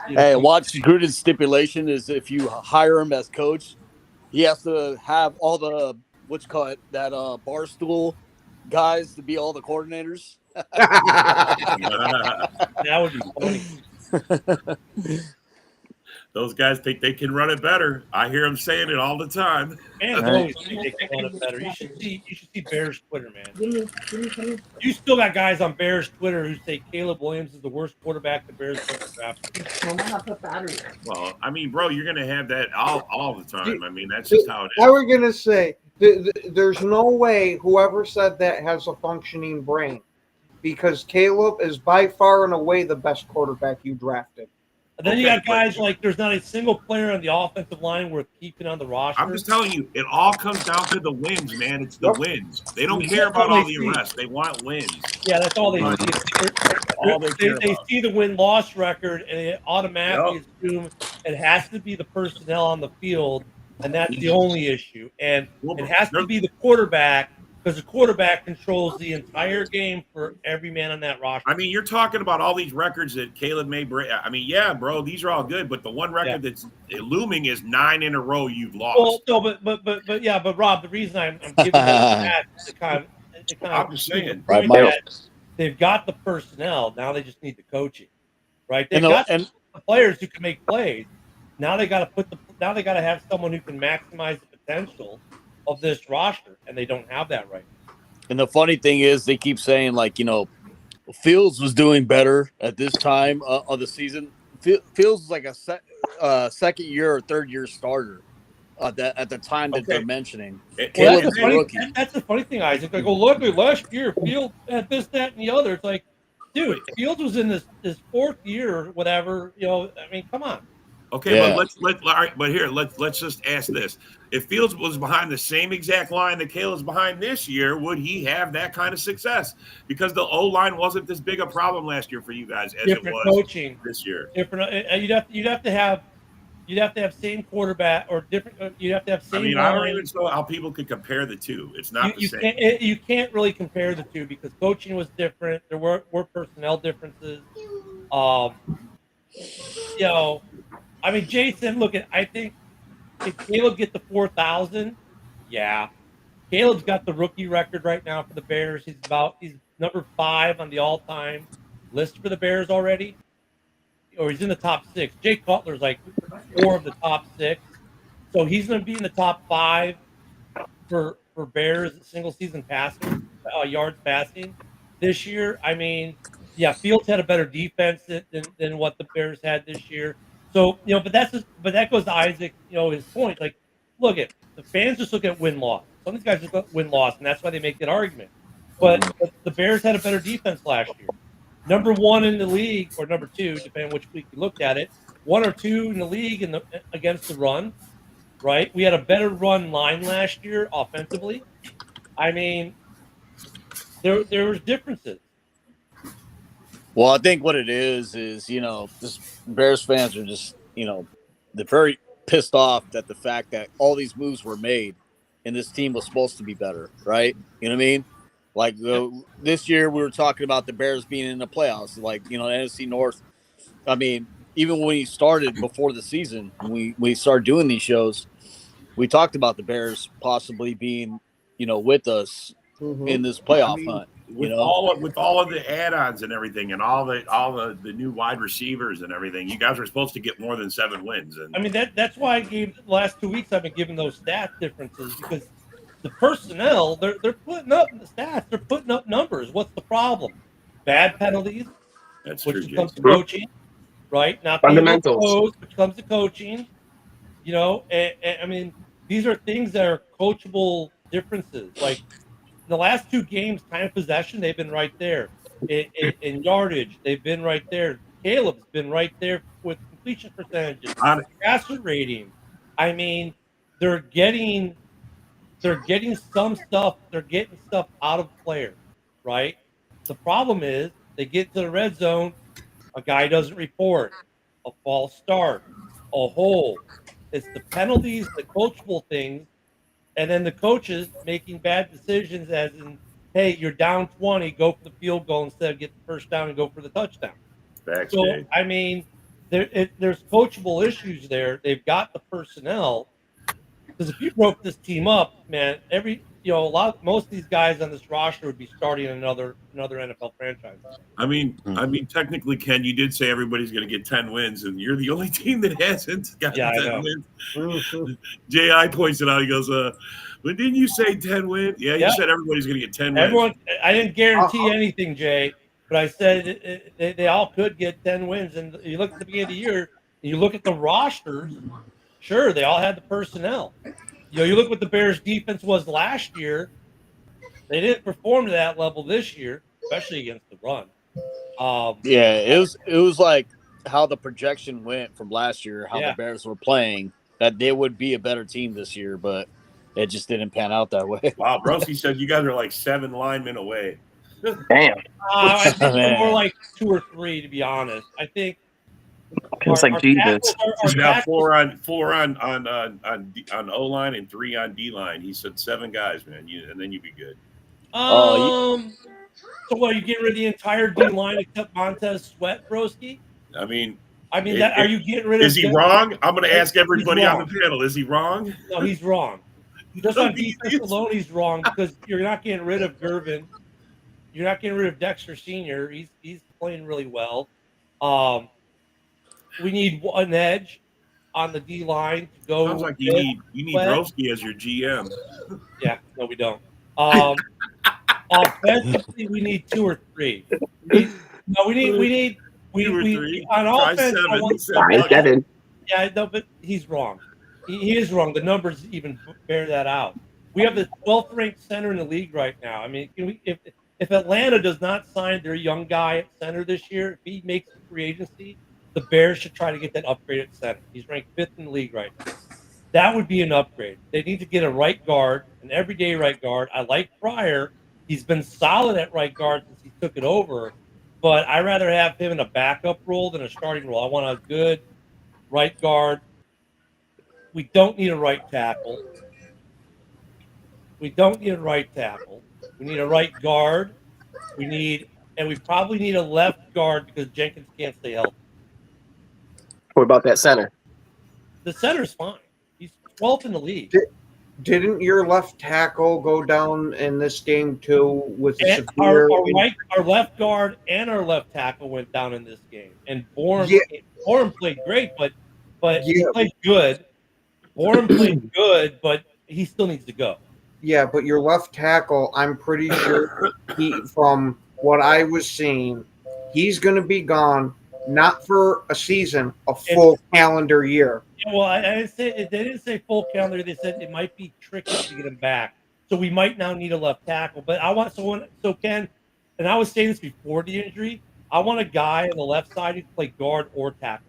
Hey, watch Gruden's stipulation is if you hire him as coach, he has to have all the barstool guys to be all the coordinators. That would be funny. Those guys think they can run it better. I hear them saying it all the time. Man, always think they can run it better. You should see Bears Twitter, man. You still got guys on Bears Twitter who say Caleb Williams is the worst quarterback the Bears ever drafted. Well, I mean, bro, you're gonna have that all the time. I mean, that's just how it is. I was gonna say there's no way whoever said that has a functioning brain, because Caleb is by far and away the best quarterback you drafted. And then you got guys like there's not a single player on the offensive line worth keeping on the roster. I'm just telling you, it all comes down to the wins, man. It's the wins. They don't care about all the rest. They want wins. Yeah, that's all they see. They see the win-loss record, and it automatically assume it has to be the personnel on the field, and that's the only issue. And it has to be the quarterback, because the quarterback controls the entire game for every man on that roster. I mean, you're talking about all these records that Caleb may break. I mean, yeah, bro, these are all good, but the one record that's looming is 9 in a row you've lost. Well, no, but Rob, the reason I'm giving that to kind of I'm just saying, right, Michael. They've got the personnel. Now they just need the coaching, right? They've got the players who can make plays. Now they got to have someone who can maximize the potential of this roster, and they don't have that right now. And the funny thing is, they keep saying, like, you know, Fields was doing better at this time of the season. Fields was like a second year or third year starter at the time that they're mentioning. Well, that's the funny thing, Isaac. Like, look, last year Fields had this, that, and the other. It's like, dude, Fields was in this fourth year or whatever. You know, I mean, come on. Okay, but let's just ask this: if Fields was behind the same exact line that Caleb's behind this year, would he have that kind of success? Because the O line wasn't this big a problem last year for you guys as it was coaching this year. Different. You'd have to have same quarterback or different. You'd have to have same. I mean, I don't even know how people could compare the two. It's not the same. You can't really compare the two because coaching was different. There were personnel differences. You know. I mean, Jason, look, I think if Caleb get the 4,000, yeah. Caleb's got the rookie record right now for the Bears. He's number 5 on the all-time list for the Bears already. Or he's in the top 6. Jay Cutler's like 4 of the top 6. So he's going to be in the top 5 for Bears single-season passing, yards passing this year. I mean, yeah, Fields had a better defense than what the Bears had this year. So, you know, but that goes to Isaac, you know, his point. Like, look at the fans just look at win-loss. Some of these guys just look at win-loss, and that's why they make that argument. But the Bears had a better defense last year. Number 1 in the league, or number 2, depending on which week you looked at it. 1 or 2 in the league against the run, right? We had a better run line last year offensively. I mean, there was differences. Well, I think what it is, you know, this Bears fans are just, you know, they're very pissed off at the fact that all these moves were made and this team was supposed to be better, right? You know what I mean? Like this year we were talking about the Bears being in the playoffs, like, you know, NFC North. I mean, even when we started before the season, we started doing these shows, we talked about the Bears possibly being, you know, with us in this playoff hunt. With all of the add-ons and everything, and all the new wide receivers and everything, you guys are supposed to get more than 7 wins. And I mean that's why I gave the last 2 weeks I've been giving those stat differences, because the personnel they're putting up the stats, they're putting up numbers. What's the problem? Bad penalties, which comes to coaching, right? Not fundamentals, which comes to coaching. You know, and I mean these are things that are coachable differences, like. The last 2 games, time of possession, they've been right there. In yardage, they've been right there. Caleb's been right there with completion percentages, passer rating. I mean, they're getting they're getting some stuff. They're getting stuff out of players, right? The problem is they get to the red zone, a guy doesn't report, a false start, a hold. It's the penalties, the coachable things, and then the coaches making bad decisions as in, hey, you're down 20, go for the field goal instead of get the first down and go for the touchdown. So, I mean, there's coachable issues there. They've got the personnel. Because if you broke this team up, man, most of these guys on this roster would be starting another NFL franchise. I mean, technically, Ken, you did say everybody's going to get 10 wins, and you're the only team that hasn't got 10 wins. J.I. points it out. He goes, but didn't you say 10 wins? Yeah, you said everybody's going to get 10 wins. I didn't guarantee anything, Jay, but I said they all could get 10 wins. And you look at the beginning of the year, and you look at the rosters, sure, they all had the personnel. You look what the Bears' defense was last year. They didn't perform to that level this year, especially against the run. It was like how the projection went from last year, how the Bears were playing, that they would be a better team this year, but it just didn't pan out that way. Wow, Broski said you guys are like 7 linemen away. Damn. I think we're more like 2 or 3, to be honest. I think it's like Jesus. Now 4 on O line and 3 on D line. He said 7 guys, man. And then you'd be good. So what? You getting rid of the entire D line except Montez Sweat, Broski? I mean, are you getting rid of? Is he wrong? I'm going to ask everybody on the panel. Is he wrong? No, he's wrong. Just on defense alone, he's wrong because you're not getting rid of Gervin. You're not getting rid of Dexter Sr. He's playing really well. We need one edge on the D line to go. Sounds like you need Broski as your GM. Yeah, no, we don't. Offensively, we need 2 or 3. We need on offense. 7. Yeah, no, but he's wrong. He is wrong. The numbers even bear that out. We have the 12th ranked center in the league right now. I mean, if Atlanta does not sign their young guy at center this year, if he makes free agency, the Bears should try to get that upgrade at center. He's ranked 5th in the league right now. That would be an upgrade. They need to get a right guard, an everyday right guard. I like Pryor. He's been solid at right guard since he took it over, but I'd rather have him in a backup role than a starting role. I want a good right guard. We don't need a right tackle. We need a right guard. We probably need a left guard because Jenkins can't stay healthy. What about that center? The center's fine. He's 12th in the league. Didn't your left tackle go down in this game too with our left guard and our left tackle went down in this game. And Bourne played great, but he played good. Bourne played good, but he still needs to go. Yeah, but your left tackle, I'm pretty sure from what I was seeing, he's going to be gone not for a season, a full calendar year. Yeah, well, they didn't say full calendar. They said it might be tricky to get him back. So we might now need a left tackle. But I want Ken, and I was saying this before the injury, I want a guy on the left side who can play guard or tackle.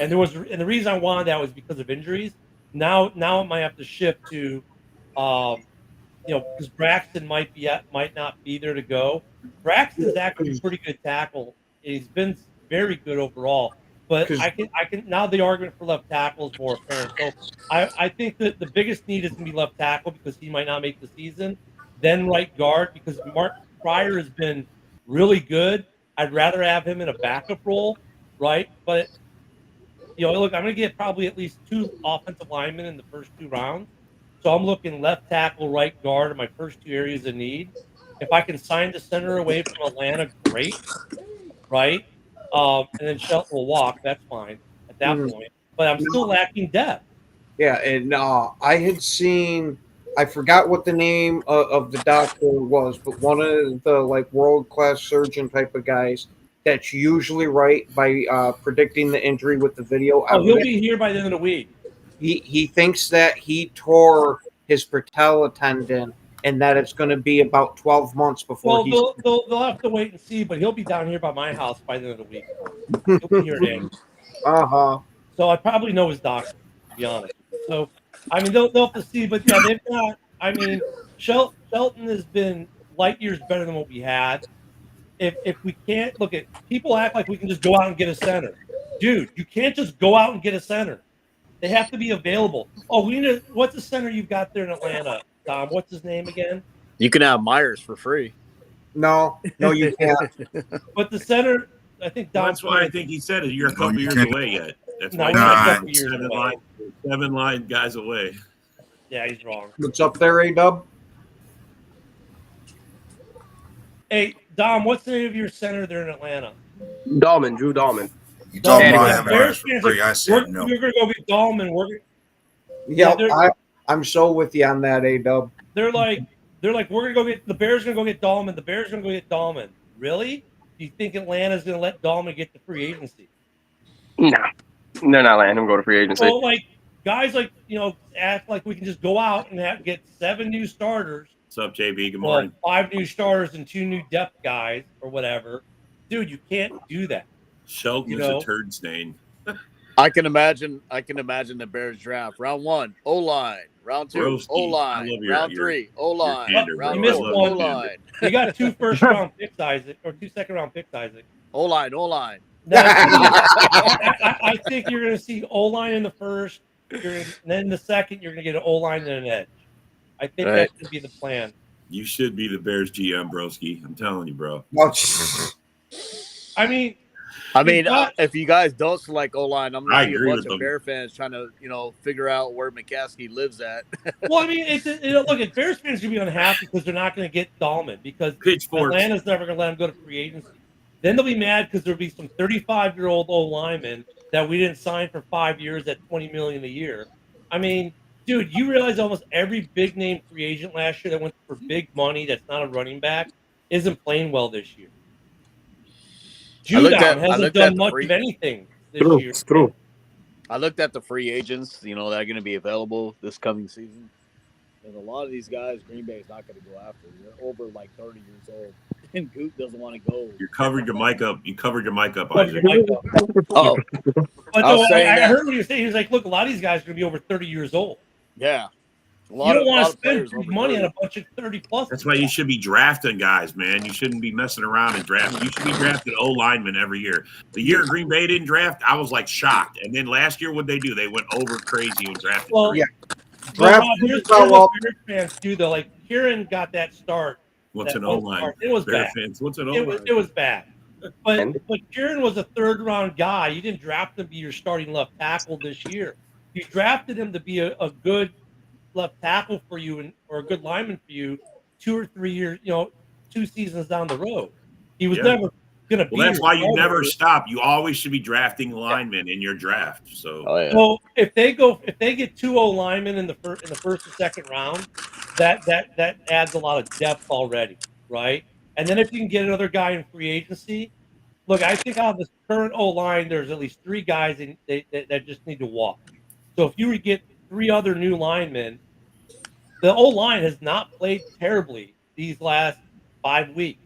And the reason I wanted that was because of injuries. Now it might have to shift to because Braxton might not be there to go. Braxton's actually a pretty good tackle. He's been very good overall. But I can now the argument for left tackle is more apparent. So I think that the biggest need is going to be left tackle because he might not make the season. Then right guard because Mark Pryor has been really good. I'd rather have him in a backup role, right? But look, I'm going to get probably at least 2 offensive linemen in the first 2 rounds. So I'm looking left tackle, right guard are my first 2 areas of need. If I can sign the center away from Atlanta, great, right? And then Shelton will walk. That's fine at that point. But I'm still lacking depth. Yeah, and I had seen, I forgot what the name of the doctor was, but one of the world-class surgeon type of guys that's usually right by predicting the injury with the video. Oh, he'll be here by the end of the week. He thinks that he tore his patella tendon and that it's going to be about 12 months before they'll have to wait and see, but he'll be down here by my house by the end of the week. He'll be here today. So I probably know his doctor, to be honest. So, I mean, they'll have to see, but they've got I mean, Shelton has been light years better than what we had. If we can't look at people act like we can just go out and get a center, dude, you can't just go out and get a center. They have to be available. Oh, we need. What's the center you've got there in Atlanta, Tom? What's his name again? You can have Myers for free. No, you can't. But the center, I think. Well, that's why I think he said it. You're a couple years away yet. That's No, why we're not a couple he's years away. seven line guys away. Yeah, he's wrong. What's up there, A-Dub? Hey, Dom, what's the name of your center there in Atlanta? Dahlman, Drew Dahlman. You talking Dahlman. about Yeah, having Bears ours for fans free? I said We're no. going to go get Dahlman. Yeah, they're- I'm so with you on that, A-Dub. They're like, we're gonna go get the Bears. Gonna go get Dahlman. The Bears gonna go get Dahlman. Really? Do you think Atlanta's gonna let Dahlman get the free agency? Nah, they're not letting him go to free agency. Well, like guys, like act like we can just go out and get 7 new starters. What's up, JB? Good Well, morning. 5 new starters and 2 new depth guys or whatever. Dude, you can't do that. Shelton is a turd stain. I can imagine the Bears draft. Round 1, O-line. Round 2, Broski, I O-line. love your- Round your- 3, O-line. candor, Round bro. You 4, missed one. O-line. You got 2 first-round picks, Isaac, or 2 second-round picks, Isaac. O-line. I think you're going to see O-line in the first, and then in the second, you're going to get an O-line and an edge. I think that should be the plan. You should be the Bears GM, Broski. I'm telling you, bro. I mean, if you guys don't select O-line, I'm I going to see a agree bunch with of them. Bear fans trying to, figure out where McCaskey lives at. well, I mean, look, at Bears fans are going to be unhappy because they're not going to get Dahlman because Pitchforks. Atlanta's never going to let him go to free agency. Then they'll be mad because there'll be some 35-year-old O-lineman that we didn't sign for 5 years at $20 million a year. I mean, dude, you realize almost every big-name free agent last year that went for big money that's not a running back isn't playing well this year. Judon hasn't done much of anything this year. It's true. I looked at the free agents, that are going to be available this coming season. And a lot of these guys, Green Bay is not going to go after. They're over like 30 years old. And Goop doesn't want to go. You covered your mic up. You covered your mic up, Covered Isaac. your mic up. Oh, But I was no, saying I that- heard what you were saying. He was like, look, a lot of these guys are going to be over 30 years old. yeah. You don't want to spend players big over money 30. on a bunch of 30-plus. That's why you should be drafting guys, man. You shouldn't be messing around and drafting. You should be drafting O linemen every year. The year Green Bay didn't draft, I was like shocked. And then last year, what'd they do? They went over crazy and drafted. Well, Yeah. Well, Draft here's well, what Bears fans do, though. Like, Kieran got that start. What's that an one O line? start. It was Bear bad. fans. What's an O It was, line? it was bad. But Kieran was a third-round guy. You didn't draft him to be your starting left tackle this year. You drafted him to be a good left tackle for you or a good lineman for you 2 or 3 years, 2 seasons down the road. He was never going to be. Well, that's your why you starter. never stop. You always should be drafting linemen in your draft. So So if they get 2 O linemen in the first and second round, that adds a lot of depth already, right? And then if you can get another guy in free agency, look, I think out of this current O line, there's at least 3 guys that just need to walk. So if you get 3 other new linemen, the O line has not played terribly these last 5 weeks,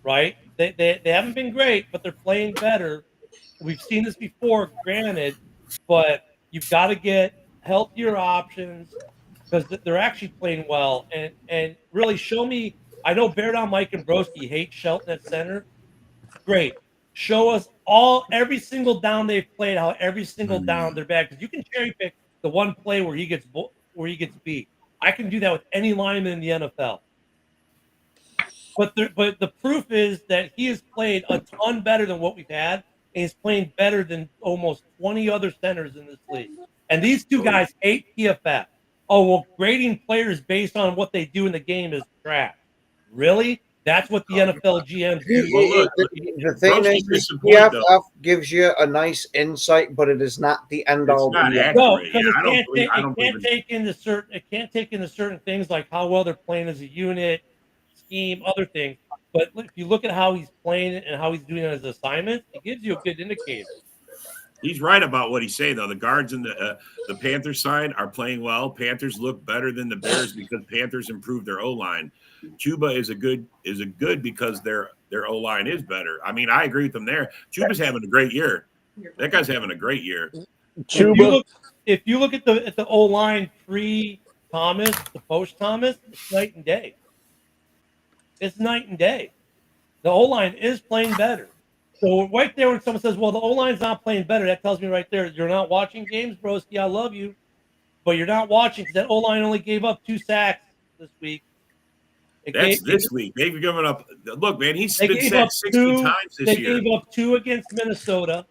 right? They haven't been great, but they're playing better. We've seen this before, granted, but you've got to get healthier options because they're actually playing well. And really show me. I know Bear Down Mike and Broski hate Shelton at center. Great. Show us every single down they've played, how every single down they're bad. Because you can cherry pick the one play where he gets beat. I can do that with any lineman in the NFL. But the proof is that he has played a ton better than what we've had, and he's playing better than almost 20 other centers in this league. And these 2 guys hate PFF. Oh, well, grading players based on what they do in the game is trash. Really? That's what the NFL GMs do. Well, look, The thing Broski's is, missing point, though. PFF gives you a nice insight, but it is not the end all. It's not be all. accurate. No, Yeah, because I don't it believe- I don't can't believe take into certain things like how well they're playing as a unit, scheme, other things. But if you look at how he's playing and how he's doing his assignments, it gives you a good indicator. He's right about what he's saying, though. The guards in the Panthers side are playing well. Panthers look better than the Bears because Panthers improved their O line. Chuba is a good because their O line is better. I mean, I agree with them there. Chuba's having a great year. That guy's having a great year. If you look at the O line pre Thomas, the post Thomas, it's night and day. It's night and day. The O-line is playing better. So right there, when someone says, "Well, the O-line's not playing better," that tells me right there you're not watching games, broski. I love you, but you're not watching because that O-line only gave up 2 sacks this week. This week. They've given up. Look, man, he's been sacked 60 times this year. They gave up 2 against Minnesota.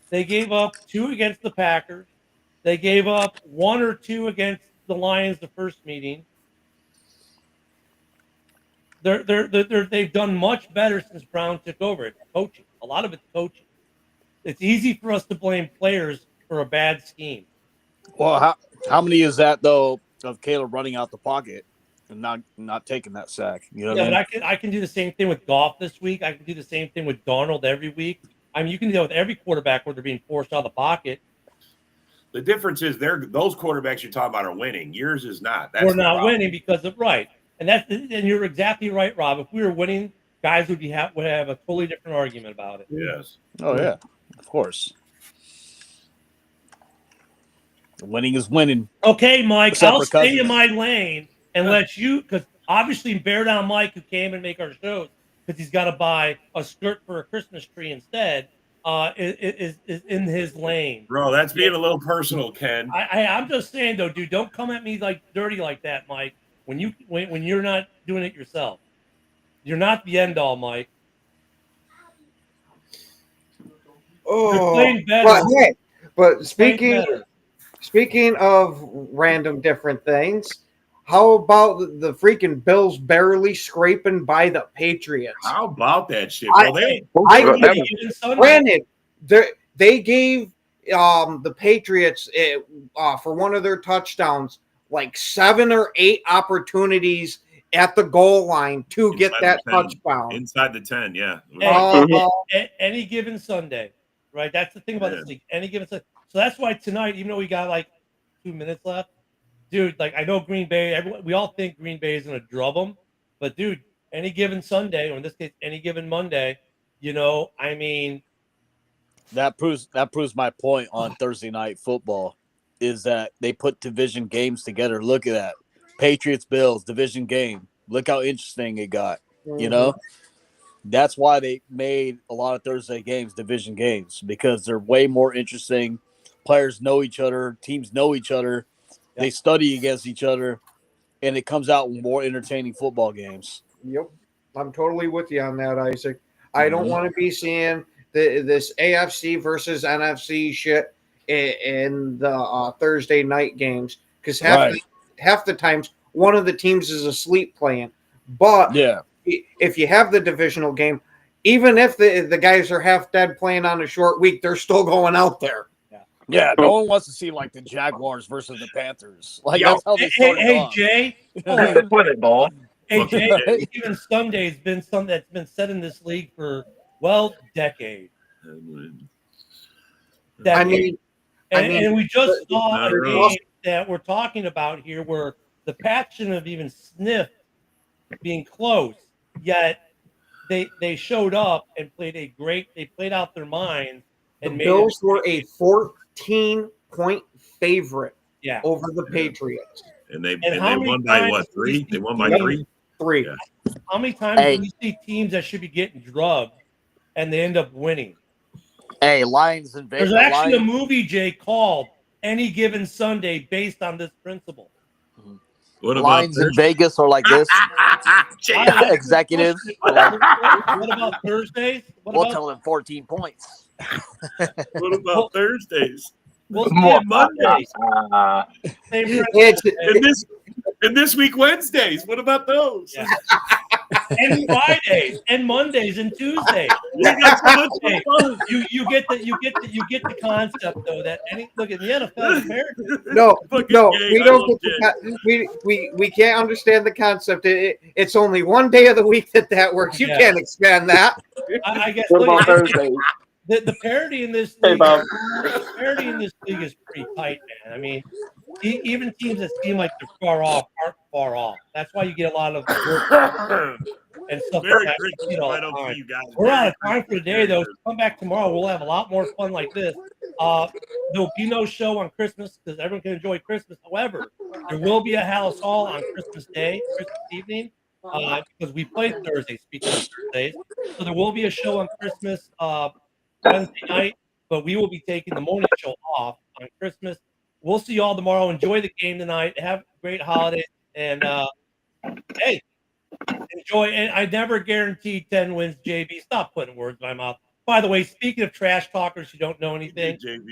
They gave up 2 against the Packers. They gave up 1 or 2 against the Lions the first meeting. They've done much better since Brown took over. It's coaching. A lot of it's coaching. It's easy for us to blame players for a bad scheme. Well, how many is that though of Caleb running out the pocket and not taking that sack? You know, but I can do the same thing with Goff this week. I can do the same thing with Darnold every week. I mean, you can do that with every quarterback where they're being forced out of the pocket. The difference is those quarterbacks you're talking about are winning. Yours is not. We're not winning because of right. And you're exactly right, Rob. If we were winning, guys would have a totally different argument about it. Yes. Oh yeah, of course. Winning is winning. Okay, Mike. Except I'll for stay Cousins. in my lane and let you, because obviously Bear Down Mike, who came and make our shows, because he's got to buy a skirt for a Christmas tree instead, is in his lane. Bro, that's being a little personal, Ken. I'm just saying though, dude, don't come at me like dirty like that, Mike. When you're not doing it yourself, you're not the end all, Mike. Oh, playing better. but speaking of random different things, how about the freaking Bills barely scraping by the Patriots? How about that shit? Granted, they gave the Patriots for one of their touchdowns like 7 or 8 opportunities at the goal line to get that touchdown. Inside the 10, yeah. Any given Sunday, right? That's the thing about this league. Any given Sunday. So that's why tonight, even though we got like 2 minutes left, dude, like I know Green Bay, we all think Green Bay is going to drub them, but dude, any given Sunday, or in this case, any given Monday, I mean. That proves my point on Thursday Night Football. Is that they put division games together. Look at that. Patriots, Bills, division game. Look how interesting it got. Mm-hmm. That's why they made a lot of Thursday games division games, because they're way more interesting. Players know each other. Teams know each other. They study against each other, and it comes out with more entertaining football games. Yep. I'm totally with you on that, Isaac. I don't want to be seeing this AFC versus NFC shit in the Thursday night games, because half the times one of the teams is asleep playing. But if you have the divisional game, even if the guys are half dead playing on a short week, they're still going out there. Yeah, no one wants to see like the Jaguars versus the Panthers. Like that's how they started off. Jay, toilet ball. Hey Jay, even Sunday's been something that's been said in this league for decades. And we just saw a game that we're talking about here where the Pats shouldn't have even sniffed being close, yet they showed up and they played out their minds. And the Bills were a 14-point favorite over the Patriots. And they won by what, 3? They won by 3? 3. Yeah. How many times do you see teams that should be getting drugged and they end up winning? Hey, Lions and Vegas. There's actually a movie, Jay, called Any Given Sunday based on this principle. What about Lions in Vegas are like this? Executives. What about Thursdays? We'll tell them 14 points. What about Thursdays? We'll see Mondays. And this week Wednesdays. What about those? Yeah. And Fridays and Mondays and Tuesdays. You get the concept though that look at the NFL. No, we can't understand the concept. It's only one day of the week that works. You can't expand that. I guess the parity in this league, is pretty tight, man. I mean, even teams that seem like they're far off far off. That's why you get a lot of work and stuff Merry like that. Christmas if I don't see you guys. We're Merry out of time for Christmas, today, though. Merry So come back tomorrow. We'll have a lot more fun like this. There'll be no show on Christmas because everyone can enjoy Christmas. However, there will be a House Hall on Christmas Day, Christmas evening, because we play Thursday, speaking of Thursdays. So there will be a show on Christmas Wednesday night, but we will be taking the morning show off on Christmas. We'll see you all tomorrow. Enjoy the game tonight. Have great holidays. And, hey, enjoy. And I never guarantee 10 wins, JB. Stop putting words in my mouth. By the way, speaking of trash talkers who don't know anything, JB.